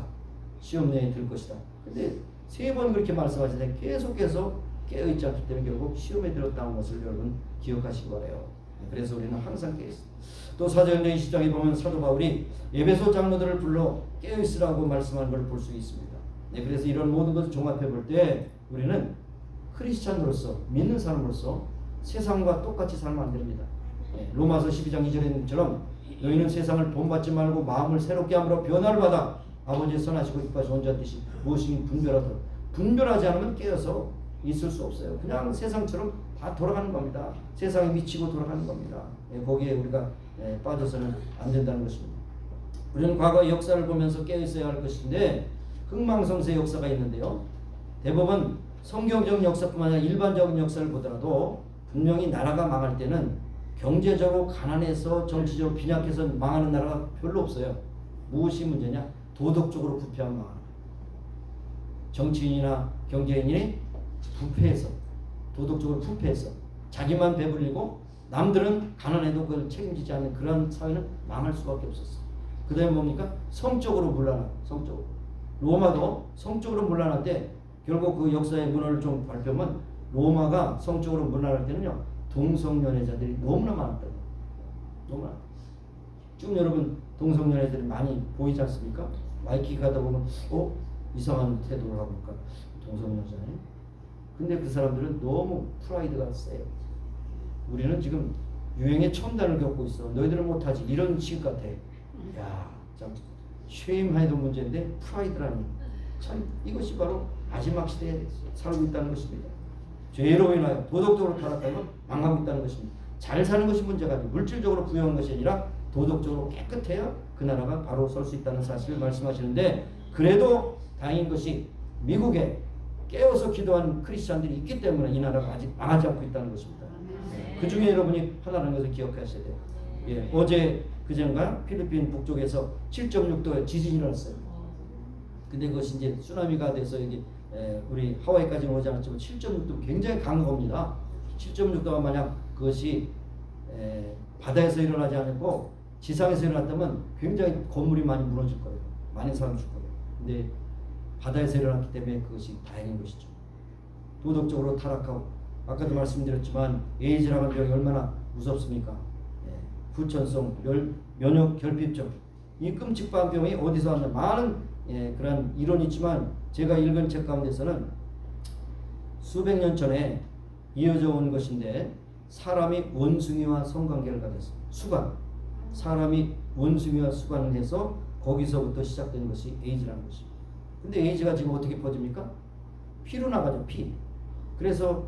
시험 내에 들 것이다. 근데 3번 그렇게 말씀하시는데 계속해서 깨어있지 않기 때문에 결국 시험에 들었다는 것을 여러분 기억하시기 바라요. 그래서 우리는 항상 깨어있습니다. 또 사도행전 20장에 보면 사도 바울이 에베소 장로들을 불러 깨어있으라고 말씀하는 걸 볼 수 있습니다. 그래서 이런 모든 것을 종합해 볼 때 우리는 크리스찬으로서 믿는 사람으로서 세상과 똑같이 살면 안 됩니다. 로마서 12장 2절에 있는 것처럼 너희는 세상을 본받지 말고 마음을 새롭게 함으로 변화를 받아 아버지의 선하시고 기뻐하시는 온전한 뜻이 무엇이긴 분별하도록. 분별하지 않으면 깨어서 있을 수 없어요. 그냥 세상처럼 다 돌아가는 겁니다. 세상에 미치고 돌아가는 겁니다. 거기에 우리가 빠져서는 안 된다는 것입니다. 우리는 과거 역사를 보면서 깨어있어야 할 것인데 흥망성쇠의 역사가 있는데요. 대부분 성경적 역사뿐만 아니라 일반적인 역사를 보더라도 분명히 나라가 망할 때는 경제적으로 가난해서 정치적으로 빈약해서 망하는 나라가 별로 없어요. 무엇이 문제냐? 도덕적으로 부패하면 망하는 거예요. 정치인이나 경제인이 부패해서 도덕적으로 부패해서 자기만 배불리고 남들은 가난해도 그걸 책임지지 않는 그런 사회는 망할 수밖에 없었어. 그 다음에 뭡니까? 성적으로 문란한 성적으로. 로마도 성적으로 문란할 때 결국 그 역사의 문헌을 좀 발표하면 로마가 성적으로 문란할 때는요 동성연애자들이 너무나 많았다고. 너무나. 지금 여러분 동성연애들이 많이 보이지 않습니까? 마이키 가다 보면 이상한 태도를 하고 있까 동성연애자네. 근데 그 사람들은 너무 프라이드가 세요. 우리는 지금 유행의 첨단을 겪고 있어. 너희들은 못하지. 이런 식 같아. 야, 참 쉐임해도 문제인데 프라이드라니. 참 이것이 바로 마지막 시대에 살고 있다는 것입니다. 죄로 인하여 도덕적으로 타락하면 망하고 있다는 것입니다. 잘 사는 것이 문제가 아니고 물질적으로 부유한 것이 아니라 도덕적으로 깨끗해야 그 나라가 바로 설 수 있다는 사실을 말씀하시는데, 그래도 다행인 것이 미국에 깨어서 기도하는 크리스찬들이 있기 때문에 이 나라가 아직 망하지 않고 있다는 것입니다. 그 중에 여러분이 하나라는 것을 기억하셔야 돼요. 예, 어제 그젠가 필리핀 북쪽에서 7.6도의 지진이 일어났어요. 근데 그것이 이제 쓰나미가 돼서 이게 우리 하와이까지는 오지 않았지만 7.6도 굉장히 강한 겁니다. 7.6도가 만약 그것이 바다에서 일어나지 않고 지상에서 일어났다면 굉장히 건물이 많이 무너질 거예요. 많은 사람이 죽을 거예요. 근데 바다에서 일어났기 때문에 그것이 다행인 것이죠. 도덕적으로 타락하고, 아까도 말씀드렸지만 에이즈라는 병이 얼마나 무섭습니까? 후천성 면역 결핍증, 이 끔찍한 병이 어디서 왔냐, 많은 그런 이론이 있지만 제가 읽은 책 가운데서는 수백 년 전에 이어져 온 것인데, 사람이 원숭이와 성관계를 가졌어요. 수관, 사람이 원숭이와 수관을 해서 거기서부터 시작된 것이 에이즈라는 것입니다. 근데 에이즈가 지금 어떻게 퍼집니까? 피로 나가죠. 피. 그래서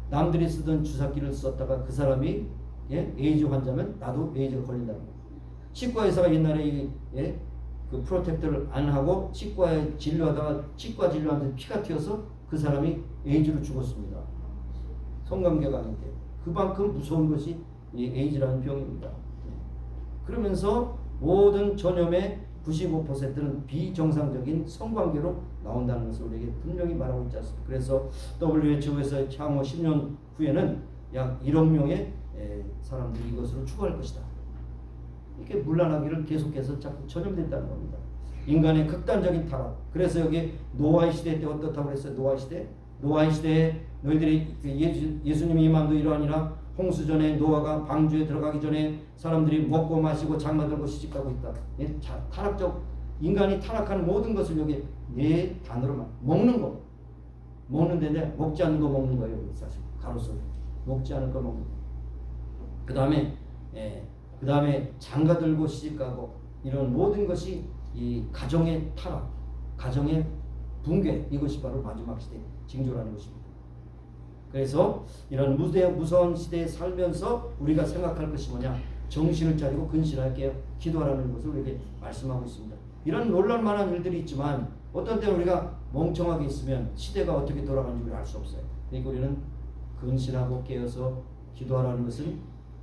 남들이 쓰던 주사기를 썼다가 그 사람이 에이즈 환자면 나도 에이즈가 걸린다는 거예요. 치과 의사가 옛날에 그 프로텍터를 안 하고 치과에 진료하다가 치과 진료하는데 피가 튀어서 그 사람이 에이즈로 죽었습니다. 성관계가 아닌데. 그만큼 무서운 것이 이 에이즈라는 병입니다. 그러면서 모든 전염의 95%는 비정상적인 성관계로 나온다는 것을 우리에게 분명히 말하고 있지 않습니까? 그래서 WHO에서 향후 10년 후에는 약 1억 명의 사람들이 이것으로 추구할 것이다. 이렇게 문란하기를 계속해서 자꾸 전염된다는 겁니다. 인간의 극단적인 타락. 그래서 여기 노아의 시대 때 어떻다고 그랬어요? 노아의 시대에 너희들이 예수님의 이만도 이러하니라. 홍수전에 노아가 방주에 들어가기 전에 사람들이 먹고 마시고 장가들고 시집가고 있다. 타락적, 인간이 타락하는 모든 것을 여기 네 단어로만 먹는 거, 먹는데 먹지 않는 거 먹는 거예요. 사실 가로수 먹지 않을 거 먹는 거. 그 다음에 장가들고 시집가고 이런 모든 것이 이 가정의 타락, 가정의 붕괴, 이것이 바로 마지막 시대 징조라는 것입니다. 그래서 이런 무서운 시대에 살면서 우리가 생각할 것이 뭐냐? 정신을 차리고 근신할게요. 기도하라는 것을 우리에게 말씀하고 있습니다. 이런 놀랄만한 일들이 있지만 어떤 때는 우리가 멍청하게 있으면 시대가 어떻게 돌아가는지 우리가 알 수 없어요. 그러니까 우리는 근신하고 깨어서 기도하라는 것은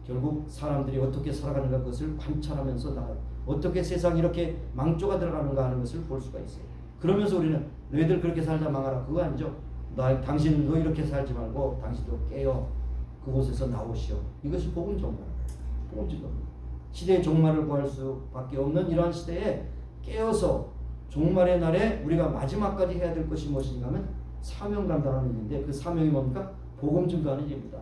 결국 사람들이 어떻게 살아가는가 그것을 관찰하면서 나가요. 어떻게 세상이 이렇게 망조가 들어가는가 하는 것을 볼 수가 있어요. 그러면서 우리는 너희들 그렇게 살다 망하라, 그거 아니죠. 당신도 이렇게 살지 말고 당신도 깨어 그곳에서 나오시오. 이것이 복음 종말. 복음 종말. 시대의 종말을 구할 수밖에 없는 이러한 시대에 깨어서 종말의 날에 우리가 마지막까지 해야 될 것이 무엇인가 하면 사명 감당하는 일인데, 그 사명이 뭡니까? 복음 증거하는 일입니다.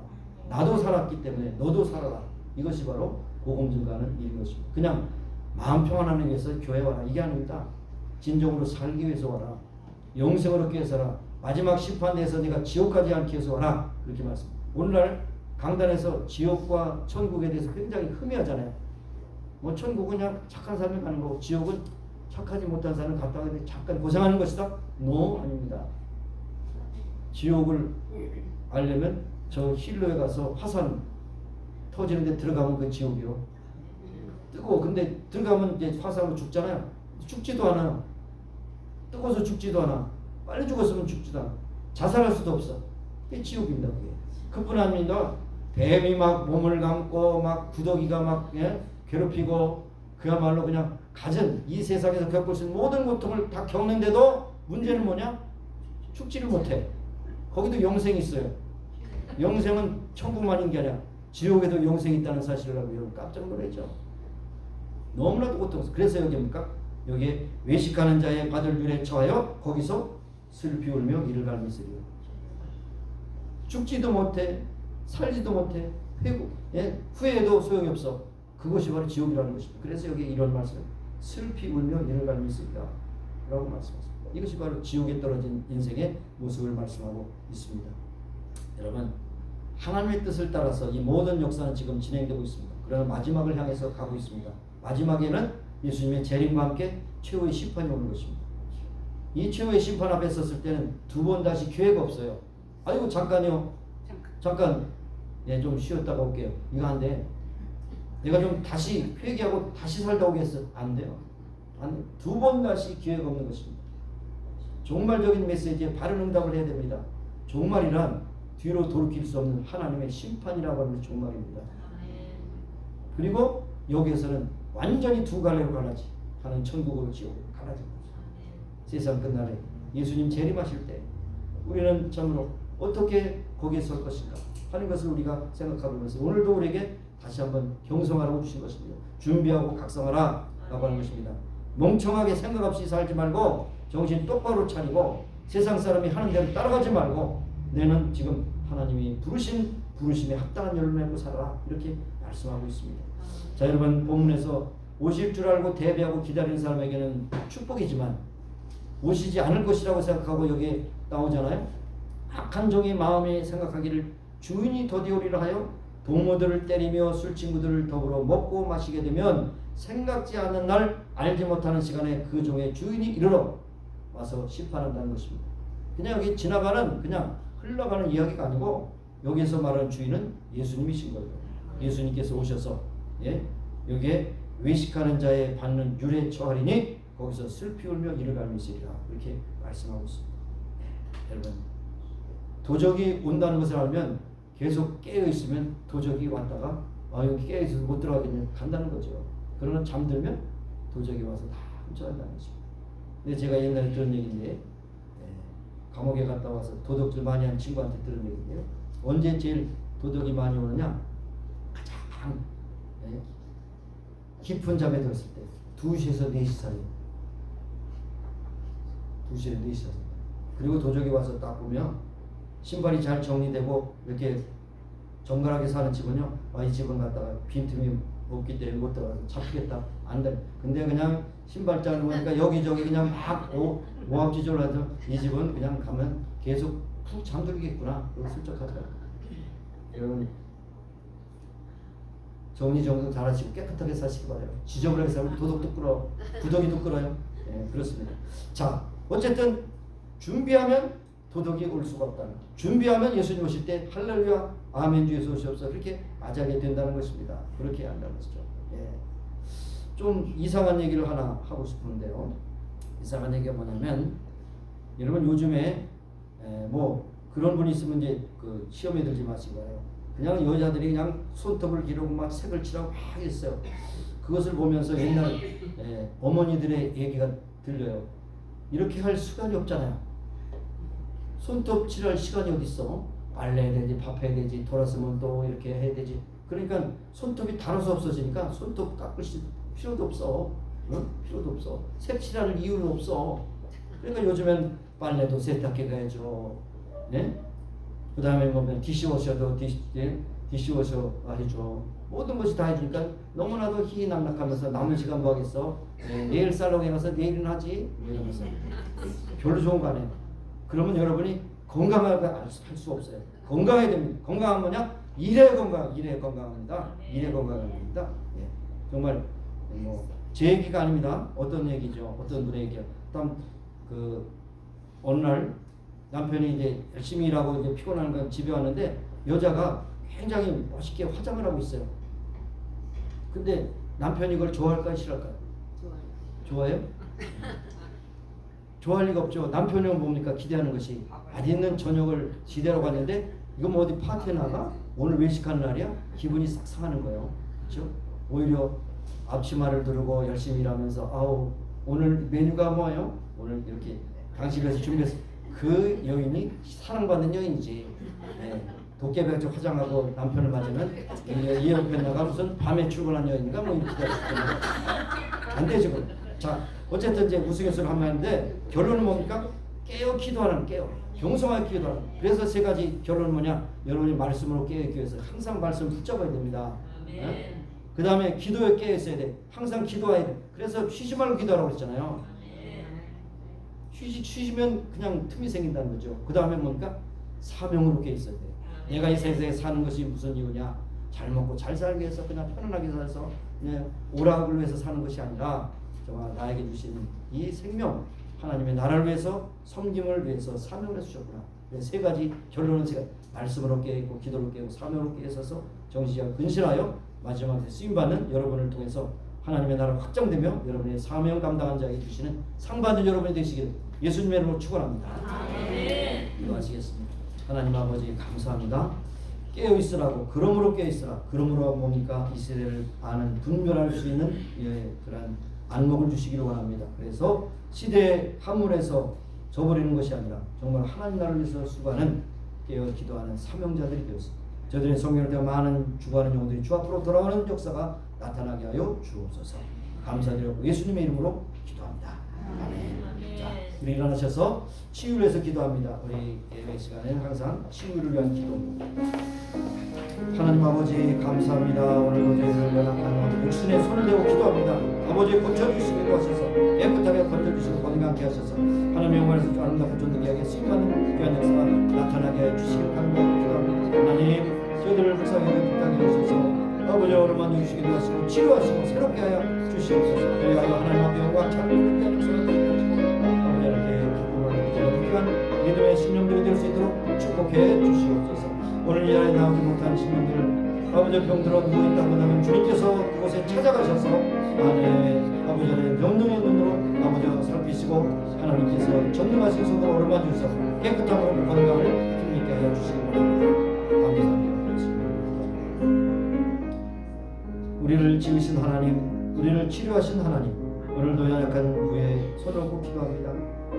나도 살았기 때문에 너도 살아라. 이것이 바로 복음 증거하는 일인 것입니다. 그냥 마음 평안하기 위해서 교회 와라, 이게 아닙니다. 진정으로 살기 위해서 와라. 영생을 얻기 위해서 와라. 마지막 심판대에서 네가 지옥 가지 않기 위해서 와라. 그렇게 말씀합니다. 오늘날 강단에서 지옥과 천국에 대해서 굉장히 흠이하잖아요. 뭐 천국은 그냥 착한 사람이 가는 거고 지옥은 착하지 못한 사람은 갔다가 잠깐 고생하는 것이다? No, 아닙니다. 지옥을 알려면 저 힐로에 가서 화산 터지는 데 들어가면 그 지옥이요. 뜨거워. 근데 들어가면 이제 화산으로 죽잖아요. 죽지도 않아요. 뜨거워서 죽지도 않아. 빨리 죽었으면 죽지도 않아. 자살할 수도 없어. 그게 지옥입니다. 그게. 그뿐 아닙니다. 뱀이 막 몸을 감고 막 구더기가 막 괴롭히고 그야말로 그냥 가진 이 세상에서 겪을 수 있는 모든 고통을 다 겪는데도 문제는 뭐냐? 죽지를 못해. 거기도 영생이 있어요. 영생은 천국만인 게 아니라 지옥에도 영생이 있다는 사실을 알고 여러분 깜짝 놀랐죠. 너무나도 고통스러워. 그래서 여기입니까? 여기에 외식하는 자의 받을 율에 처하여 거기서 슬피 울며 이를 갈미으리요. 죽지도 못해, 살지도 못해, 후회해도 소용이 없어. 그것이 바로 지옥이라는 것입니다. 그래서 여기 이런 말씀, 슬피 울며 이를 갈미으리라 라고 말씀하십니다. 이것이 바로 지옥에 떨어진 인생의 모습을 말씀하고 있습니다. 여러분, 하나님의 뜻을 따라서 이 모든 역사는 지금 진행되고 있습니다. 그러나 마지막을 향해서 가고 있습니다. 마지막에는 예수님의 재림과 함께 최후의 심판이 오는 것입니다. 이 최후의 심판 앞에 섰을 때는 두 번 다시 기회가 없어요. 아이고 잠깐요. 잠깐 좀 쉬었다가 올게요. 이거 안 돼. 내가 좀 다시 회개하고 다시 살다 오겠어. 안 돼요. 두 번 다시 기회가 없는 것입니다. 종말적인 메시지에 바른 응답을 해야 됩니다. 종말이란 뒤로 돌이킬 수 없는 하나님의 심판이라고 하는 종말입니다. 그리고 여기에서는 완전히 두 갈래로 갈라지. 하나는 천국으로 지옥으로 갈라집니다. 세상 끝날에 예수님 재림하실 때 우리는 참으로 어떻게 거기에 설 것인가 하는 것을 우리가 생각하면서 오늘도 우리에게 다시 한번 경성하라고 주신 것입니다. 준비하고 각성하라 라고 하는 것입니다. 멍청하게 생각 없이 살지 말고 정신 똑바로 차리고 세상 사람이 하는 대로 따라가지 말고 너는 지금 하나님이 부르신 부르심에 합당한 열매를 맺고 살아라 이렇게 말씀하고 있습니다. 자, 여러분, 본문에서 오실 줄 알고 대비하고 기다리는 사람에게는 축복이지만 오시지 않을 것이라고 생각하고 여기에 나오잖아요. 악한 종의 마음에 생각하기를 주인이 더디오리라 하여 동무들을 때리며 술친구들을 더불어 먹고 마시게 되면 생각지 않는 날 알지 못하는 시간에 그 종의 주인이 이르러 와서 심판한다는 것입니다. 그냥 여기 지나가는 그냥 흘러가는 이야기가 아니고 여기에서 말하는 주인은 예수님이신 거예요. 예수님께서 오셔서 여기에 외식하는 자의 받는 율에 처하리니 거기서 슬피 울며 이를 갈미으리라 이렇게 말씀하고 있습니다. 여러분, 도적이 온다는 것을 알면 계속 깨어 있으면 도적이 왔다가 여기 깨어 있어서 못 들어가겠네 간다는 거죠. 그러나 잠들면 도적이 와서 다 훔쳐간다는 것입니다. 근데 제가 옛날에 들은 얘기인데 감옥에 갔다 와서 도둑질 많이 한 친구한테 들은 얘기인데요. 언제 제일 도둑이 많이 오느냐? 가장 깊은 잠에 들었을 때 2시에서 4시 사이 2시에서 4시 사이 그리고 도적이 와서 딱 보면 신발이 잘 정리되고 이렇게 정갈하게 사는 집은요, 이 집은 갔다가 빈틈이 없기 때문에 못 들어가서 잡히겠다 안 돼. 근데 그냥 신발장을 보니까 여기저기 그냥 막 오합지졸하죠. 이 집은 그냥 가면 계속 푹 잠들겠구나. 그걸 슬쩍 하더라고요. 여러분, 정리정돈 잘하시고 깨끗하게 사시기 바라요. 지저분하게 살면 도둑도 끌어, 구더기도 끌어요. 그렇습니다. 자, 어쨌든 준비하면 도덕이 올 수가 없다는 것. 준비하면 예수님 오실 때 할렐루야 아멘 주 예수 오시옵소서 그렇게 맞이하게 된다는 것입니다. 그렇게 한다는 것이죠. 좀 이상한 얘기를 하나 하고 싶은데요. 이상한 얘기가 뭐냐면 여러분 요즘에 뭐 그런 분이 있으면 이제 그 시험에 들지 마시고요. 그냥 여자들이 그냥 손톱을 기르고 막 색을 칠하고 막 했어요. 그것을 보면서 옛날 어머니들의 얘기가 들려요. 이렇게 할 시간이 없잖아요. 손톱 칠할 시간이 어디 있어? 빨래 해야 되지, 밥 해야 되지, 돌았으면 또 이렇게 해야 되지. 그러니까 손톱이 닳아서 없어지니까 손톱 깎을 필요도 없어. 응? 필요도 없어. 색칠할 이유는 없어. 그러니까 요즘엔 빨래도 세탁해 가야죠. 그 다음에 뭐 디시워셔도 디시워셔 해줘. 모든 것이 다 해주니까 너무나도 희희낙낙하면서 남은 시간 뭐 하겠어? 네일 살롱에 가서 네일은 하지? 이러면서 별로 좋은 거 안 해. 그러면 여러분이 건강하게 할 수 없어요. 건강해야 됩니다. 건강한 뭐냐? 일의 건강, 일의 건강합니다. 일의 건강합니다. 정말 뭐 제 얘기가 아닙니다. 어떤 얘기죠? 어떤 분의 얘기요? 일단 어느 날 남편이 이제 열심히 일하고 이제 피곤한 건 집에 왔는데 여자가 굉장히 멋있게 화장을 하고 있어요. 근데 남편이 이걸 좋아할까요? 싫어할까요? 좋아해요? 좋아할 리가 없죠. 남편은 뭡니까? 기대하는 것이 맛있는 저녁을 지대로 갔는데 이거 뭐 어디 파티에 나가? 오늘 외식하는 날이야? 기분이 싹 상하는 거예요. 그렇죠? 오히려 앞치마를 두르고 열심히 일하면서 아우 오늘 메뉴가 뭐예요? 오늘 이렇게 당신에서 준비해서 그 여인이 사랑받는 여인이지. 네. 도깨비같이 화장하고 남편을 맞으면 이 옆에다가 무슨 밤에 출근한 여인인가 뭐 이렇게 안 되죠. 자 어쨌든 이제 우스갯소리를 하면 하는데 결론은 뭡니까? 깨어 기도하는 깨어 경성하게 기도하는. 그래서 세 가지 결론은 뭐냐? 여러분이 말씀으로 깨어있기 위해서 항상 말씀을 붙잡아야 됩니다. 네? 그 다음에 기도에 깨어 있어야 돼. 항상 기도해야 돼. 그래서 쉬지 말고 기도하라고 그랬잖아요. 쉬시면 그냥 틈이 생긴다는 거죠. 그 다음에 뭡니까? 사명으로 깨어 있어야 돼. 내가 이 세상에 사는 것이 무슨 이유냐? 잘 먹고 잘 살기 위해서 그냥 편안하게 살아서 그냥 오락을 위해서 사는 것이 아니라 정말 나에게 주신 이 생명 하나님의 나라를 위해서 섬김을 위해서 사명을 해주셨구나. 세 가지 결론은 제가 말씀으로 깨어있고 기도로 깨고 사명으로 깨어있어서 정신과 근신하여 마지막에 쓰임받는 여러분을 통해서 하나님의 나라가 확장되며 여러분의 사명 감당한 자에게 주시는 상 받는 여러분이 되시기를 예수님의 이름으로 축원합니다. 기도하시겠습니다. 하나님 아버지 감사합니다. 깨어있으라고 그러므로 깨어있으라. 그러므로 뭡니까? 이 세대를 아는 분별할 수 있는 그런 안목을 주시기를 원합니다. 그래서 시대의 함물에서 져버리는 것이 아니라 정말 하나님 나라를 위해서 수고하는 깨어 기도하는 사명자들이 되었습니다. 저들의 성경을 통해 많은 죽어가는 영혼들이 주 앞으로 돌아오는 역사가 나타나게 하여 주옵소서. 감사드리고 예수님의 이름으로 기도합니다. 아멘. 자, 우리 일어나셔서 치유를 위해서 기도합니다. 우리 예배 시간에는 항상 치유를 위한 기도입니다. 하나님 아버지 감사합니다. 오늘도 저희를 연합하는 육신의 손을 대고 기도합니다. 아버지 고쳐주시기도 하셔서 깨끗하게 건져주시고 건강케 하셔서 하나님의 영광에서 아름답고 존귀하게 쓰임받는 귀한 역사가 나타나게 해주시길 간구하고 기도합니다. 하나님 저희들을 불쌍하게 부탁해 주셔서 아버지 오늘만 주시기도 하시고 치료하시고 새롭게 하여 주시옵소서. 그리하여 하나님 앞에 영광 찾고 귀한 역사를 아버지 이렇게 기쁨을 귀한 믿음의 신령들이 될 수 있도록 축복해 주시옵소서. 오늘 이 자리에 나오지 못한 신령들 아버지 병들어 누워있다고 하면 주님께서 그곳에 찾아가셔서 안에 아버지의 영능의 눈으로 아버지와 살피시고 하나님께서 전능하신 손으로 오르마 주셔서 깨끗함으로 건강을 힘있게 하여 주시기 바랍니다. 감사합니다. 우리를 지으신 하나님, 우리를 치료하신 하나님, 오늘도 연약한 부에 손을 얹고 기도합니다.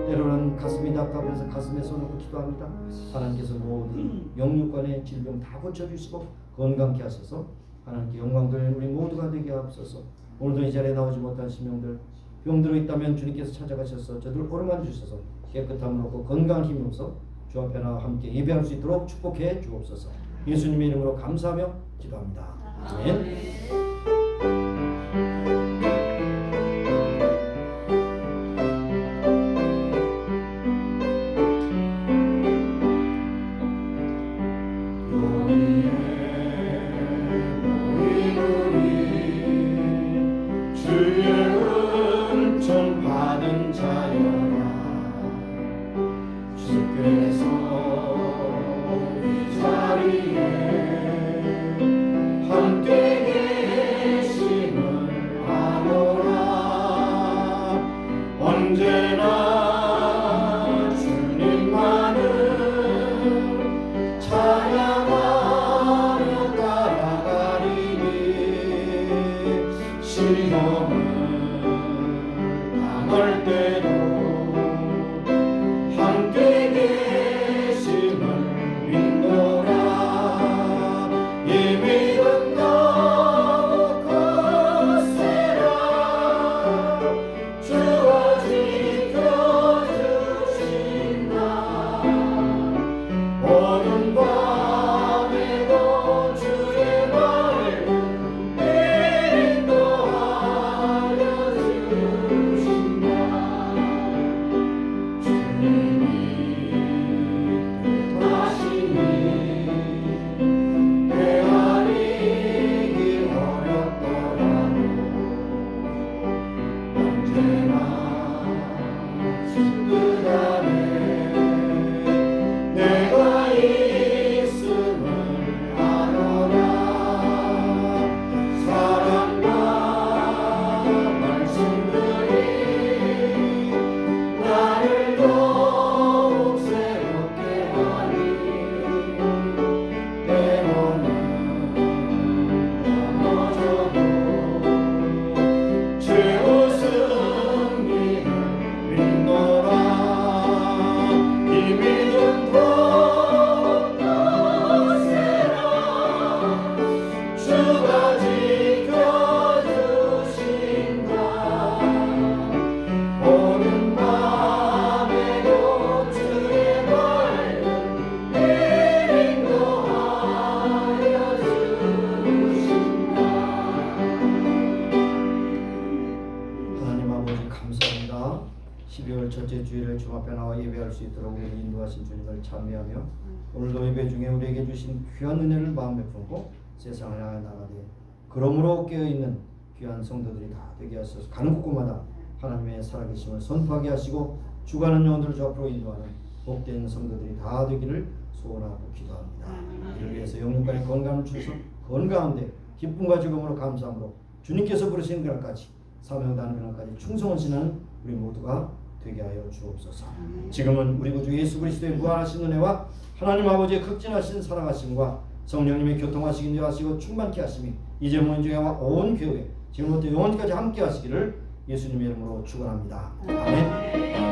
때로는 가슴이 답답해서 가슴에 손을 얹고 기도합니다. 하나님께서 모든 영육간의 질병 다 고쳐주시고 건강케 하셔서 하나님께 영광 돌리는 우리 모두가 되게 하옵소서. 오늘도 이 자리에 나오지 못한 신명들 병들어 있다면 주님께서 찾아가셔서 저들을 오르만 주셔서 깨끗함을 얻고 건강을 힘입어서 주 앞에 나와 함께 예배할 수 있도록 축복해 주옵소서. 예수님의 이름으로 감사하며 기도합니다. 아멘. 주의 말을 인도하려 주 앞에 나와 예배할 수 있도록 우리를 인도하신 주님을 찬미하며 오늘도 예배 중에 우리에게 주신 귀한 은혜를 마음에 품고 세상을 향해 나가되 그러므로 깨어있는 귀한 성도들이 다 되게 하소서. 가는 곳곳마다 하나님의 살아계심을 선포하게 하시고 죽어가는 영혼들을 주 앞으로 인도하는 복된 성도들이 다 되기를 소원하고 기도합니다. 이를 위해서 영혼까지 건강을 주셔서 건강한데 기쁨과 즐거움으로 감사함으로 주님께서 부르시는 그날까지 사명다하는 그날까지 충성을 지나는 우리 모두가 되게 하여 주옵소서. 지금은 우리 구주 예수 그리스도의 무한하신 은혜와 하나님 아버지의 극진하신 사랑하심과 성령님의 교통하시기 인도하시고 충만케 하심이 이제 모인 중에와 온 교회 지금부터 영원까지 함께 하시기를 예수님의 이름으로 축원합니다. 아멘.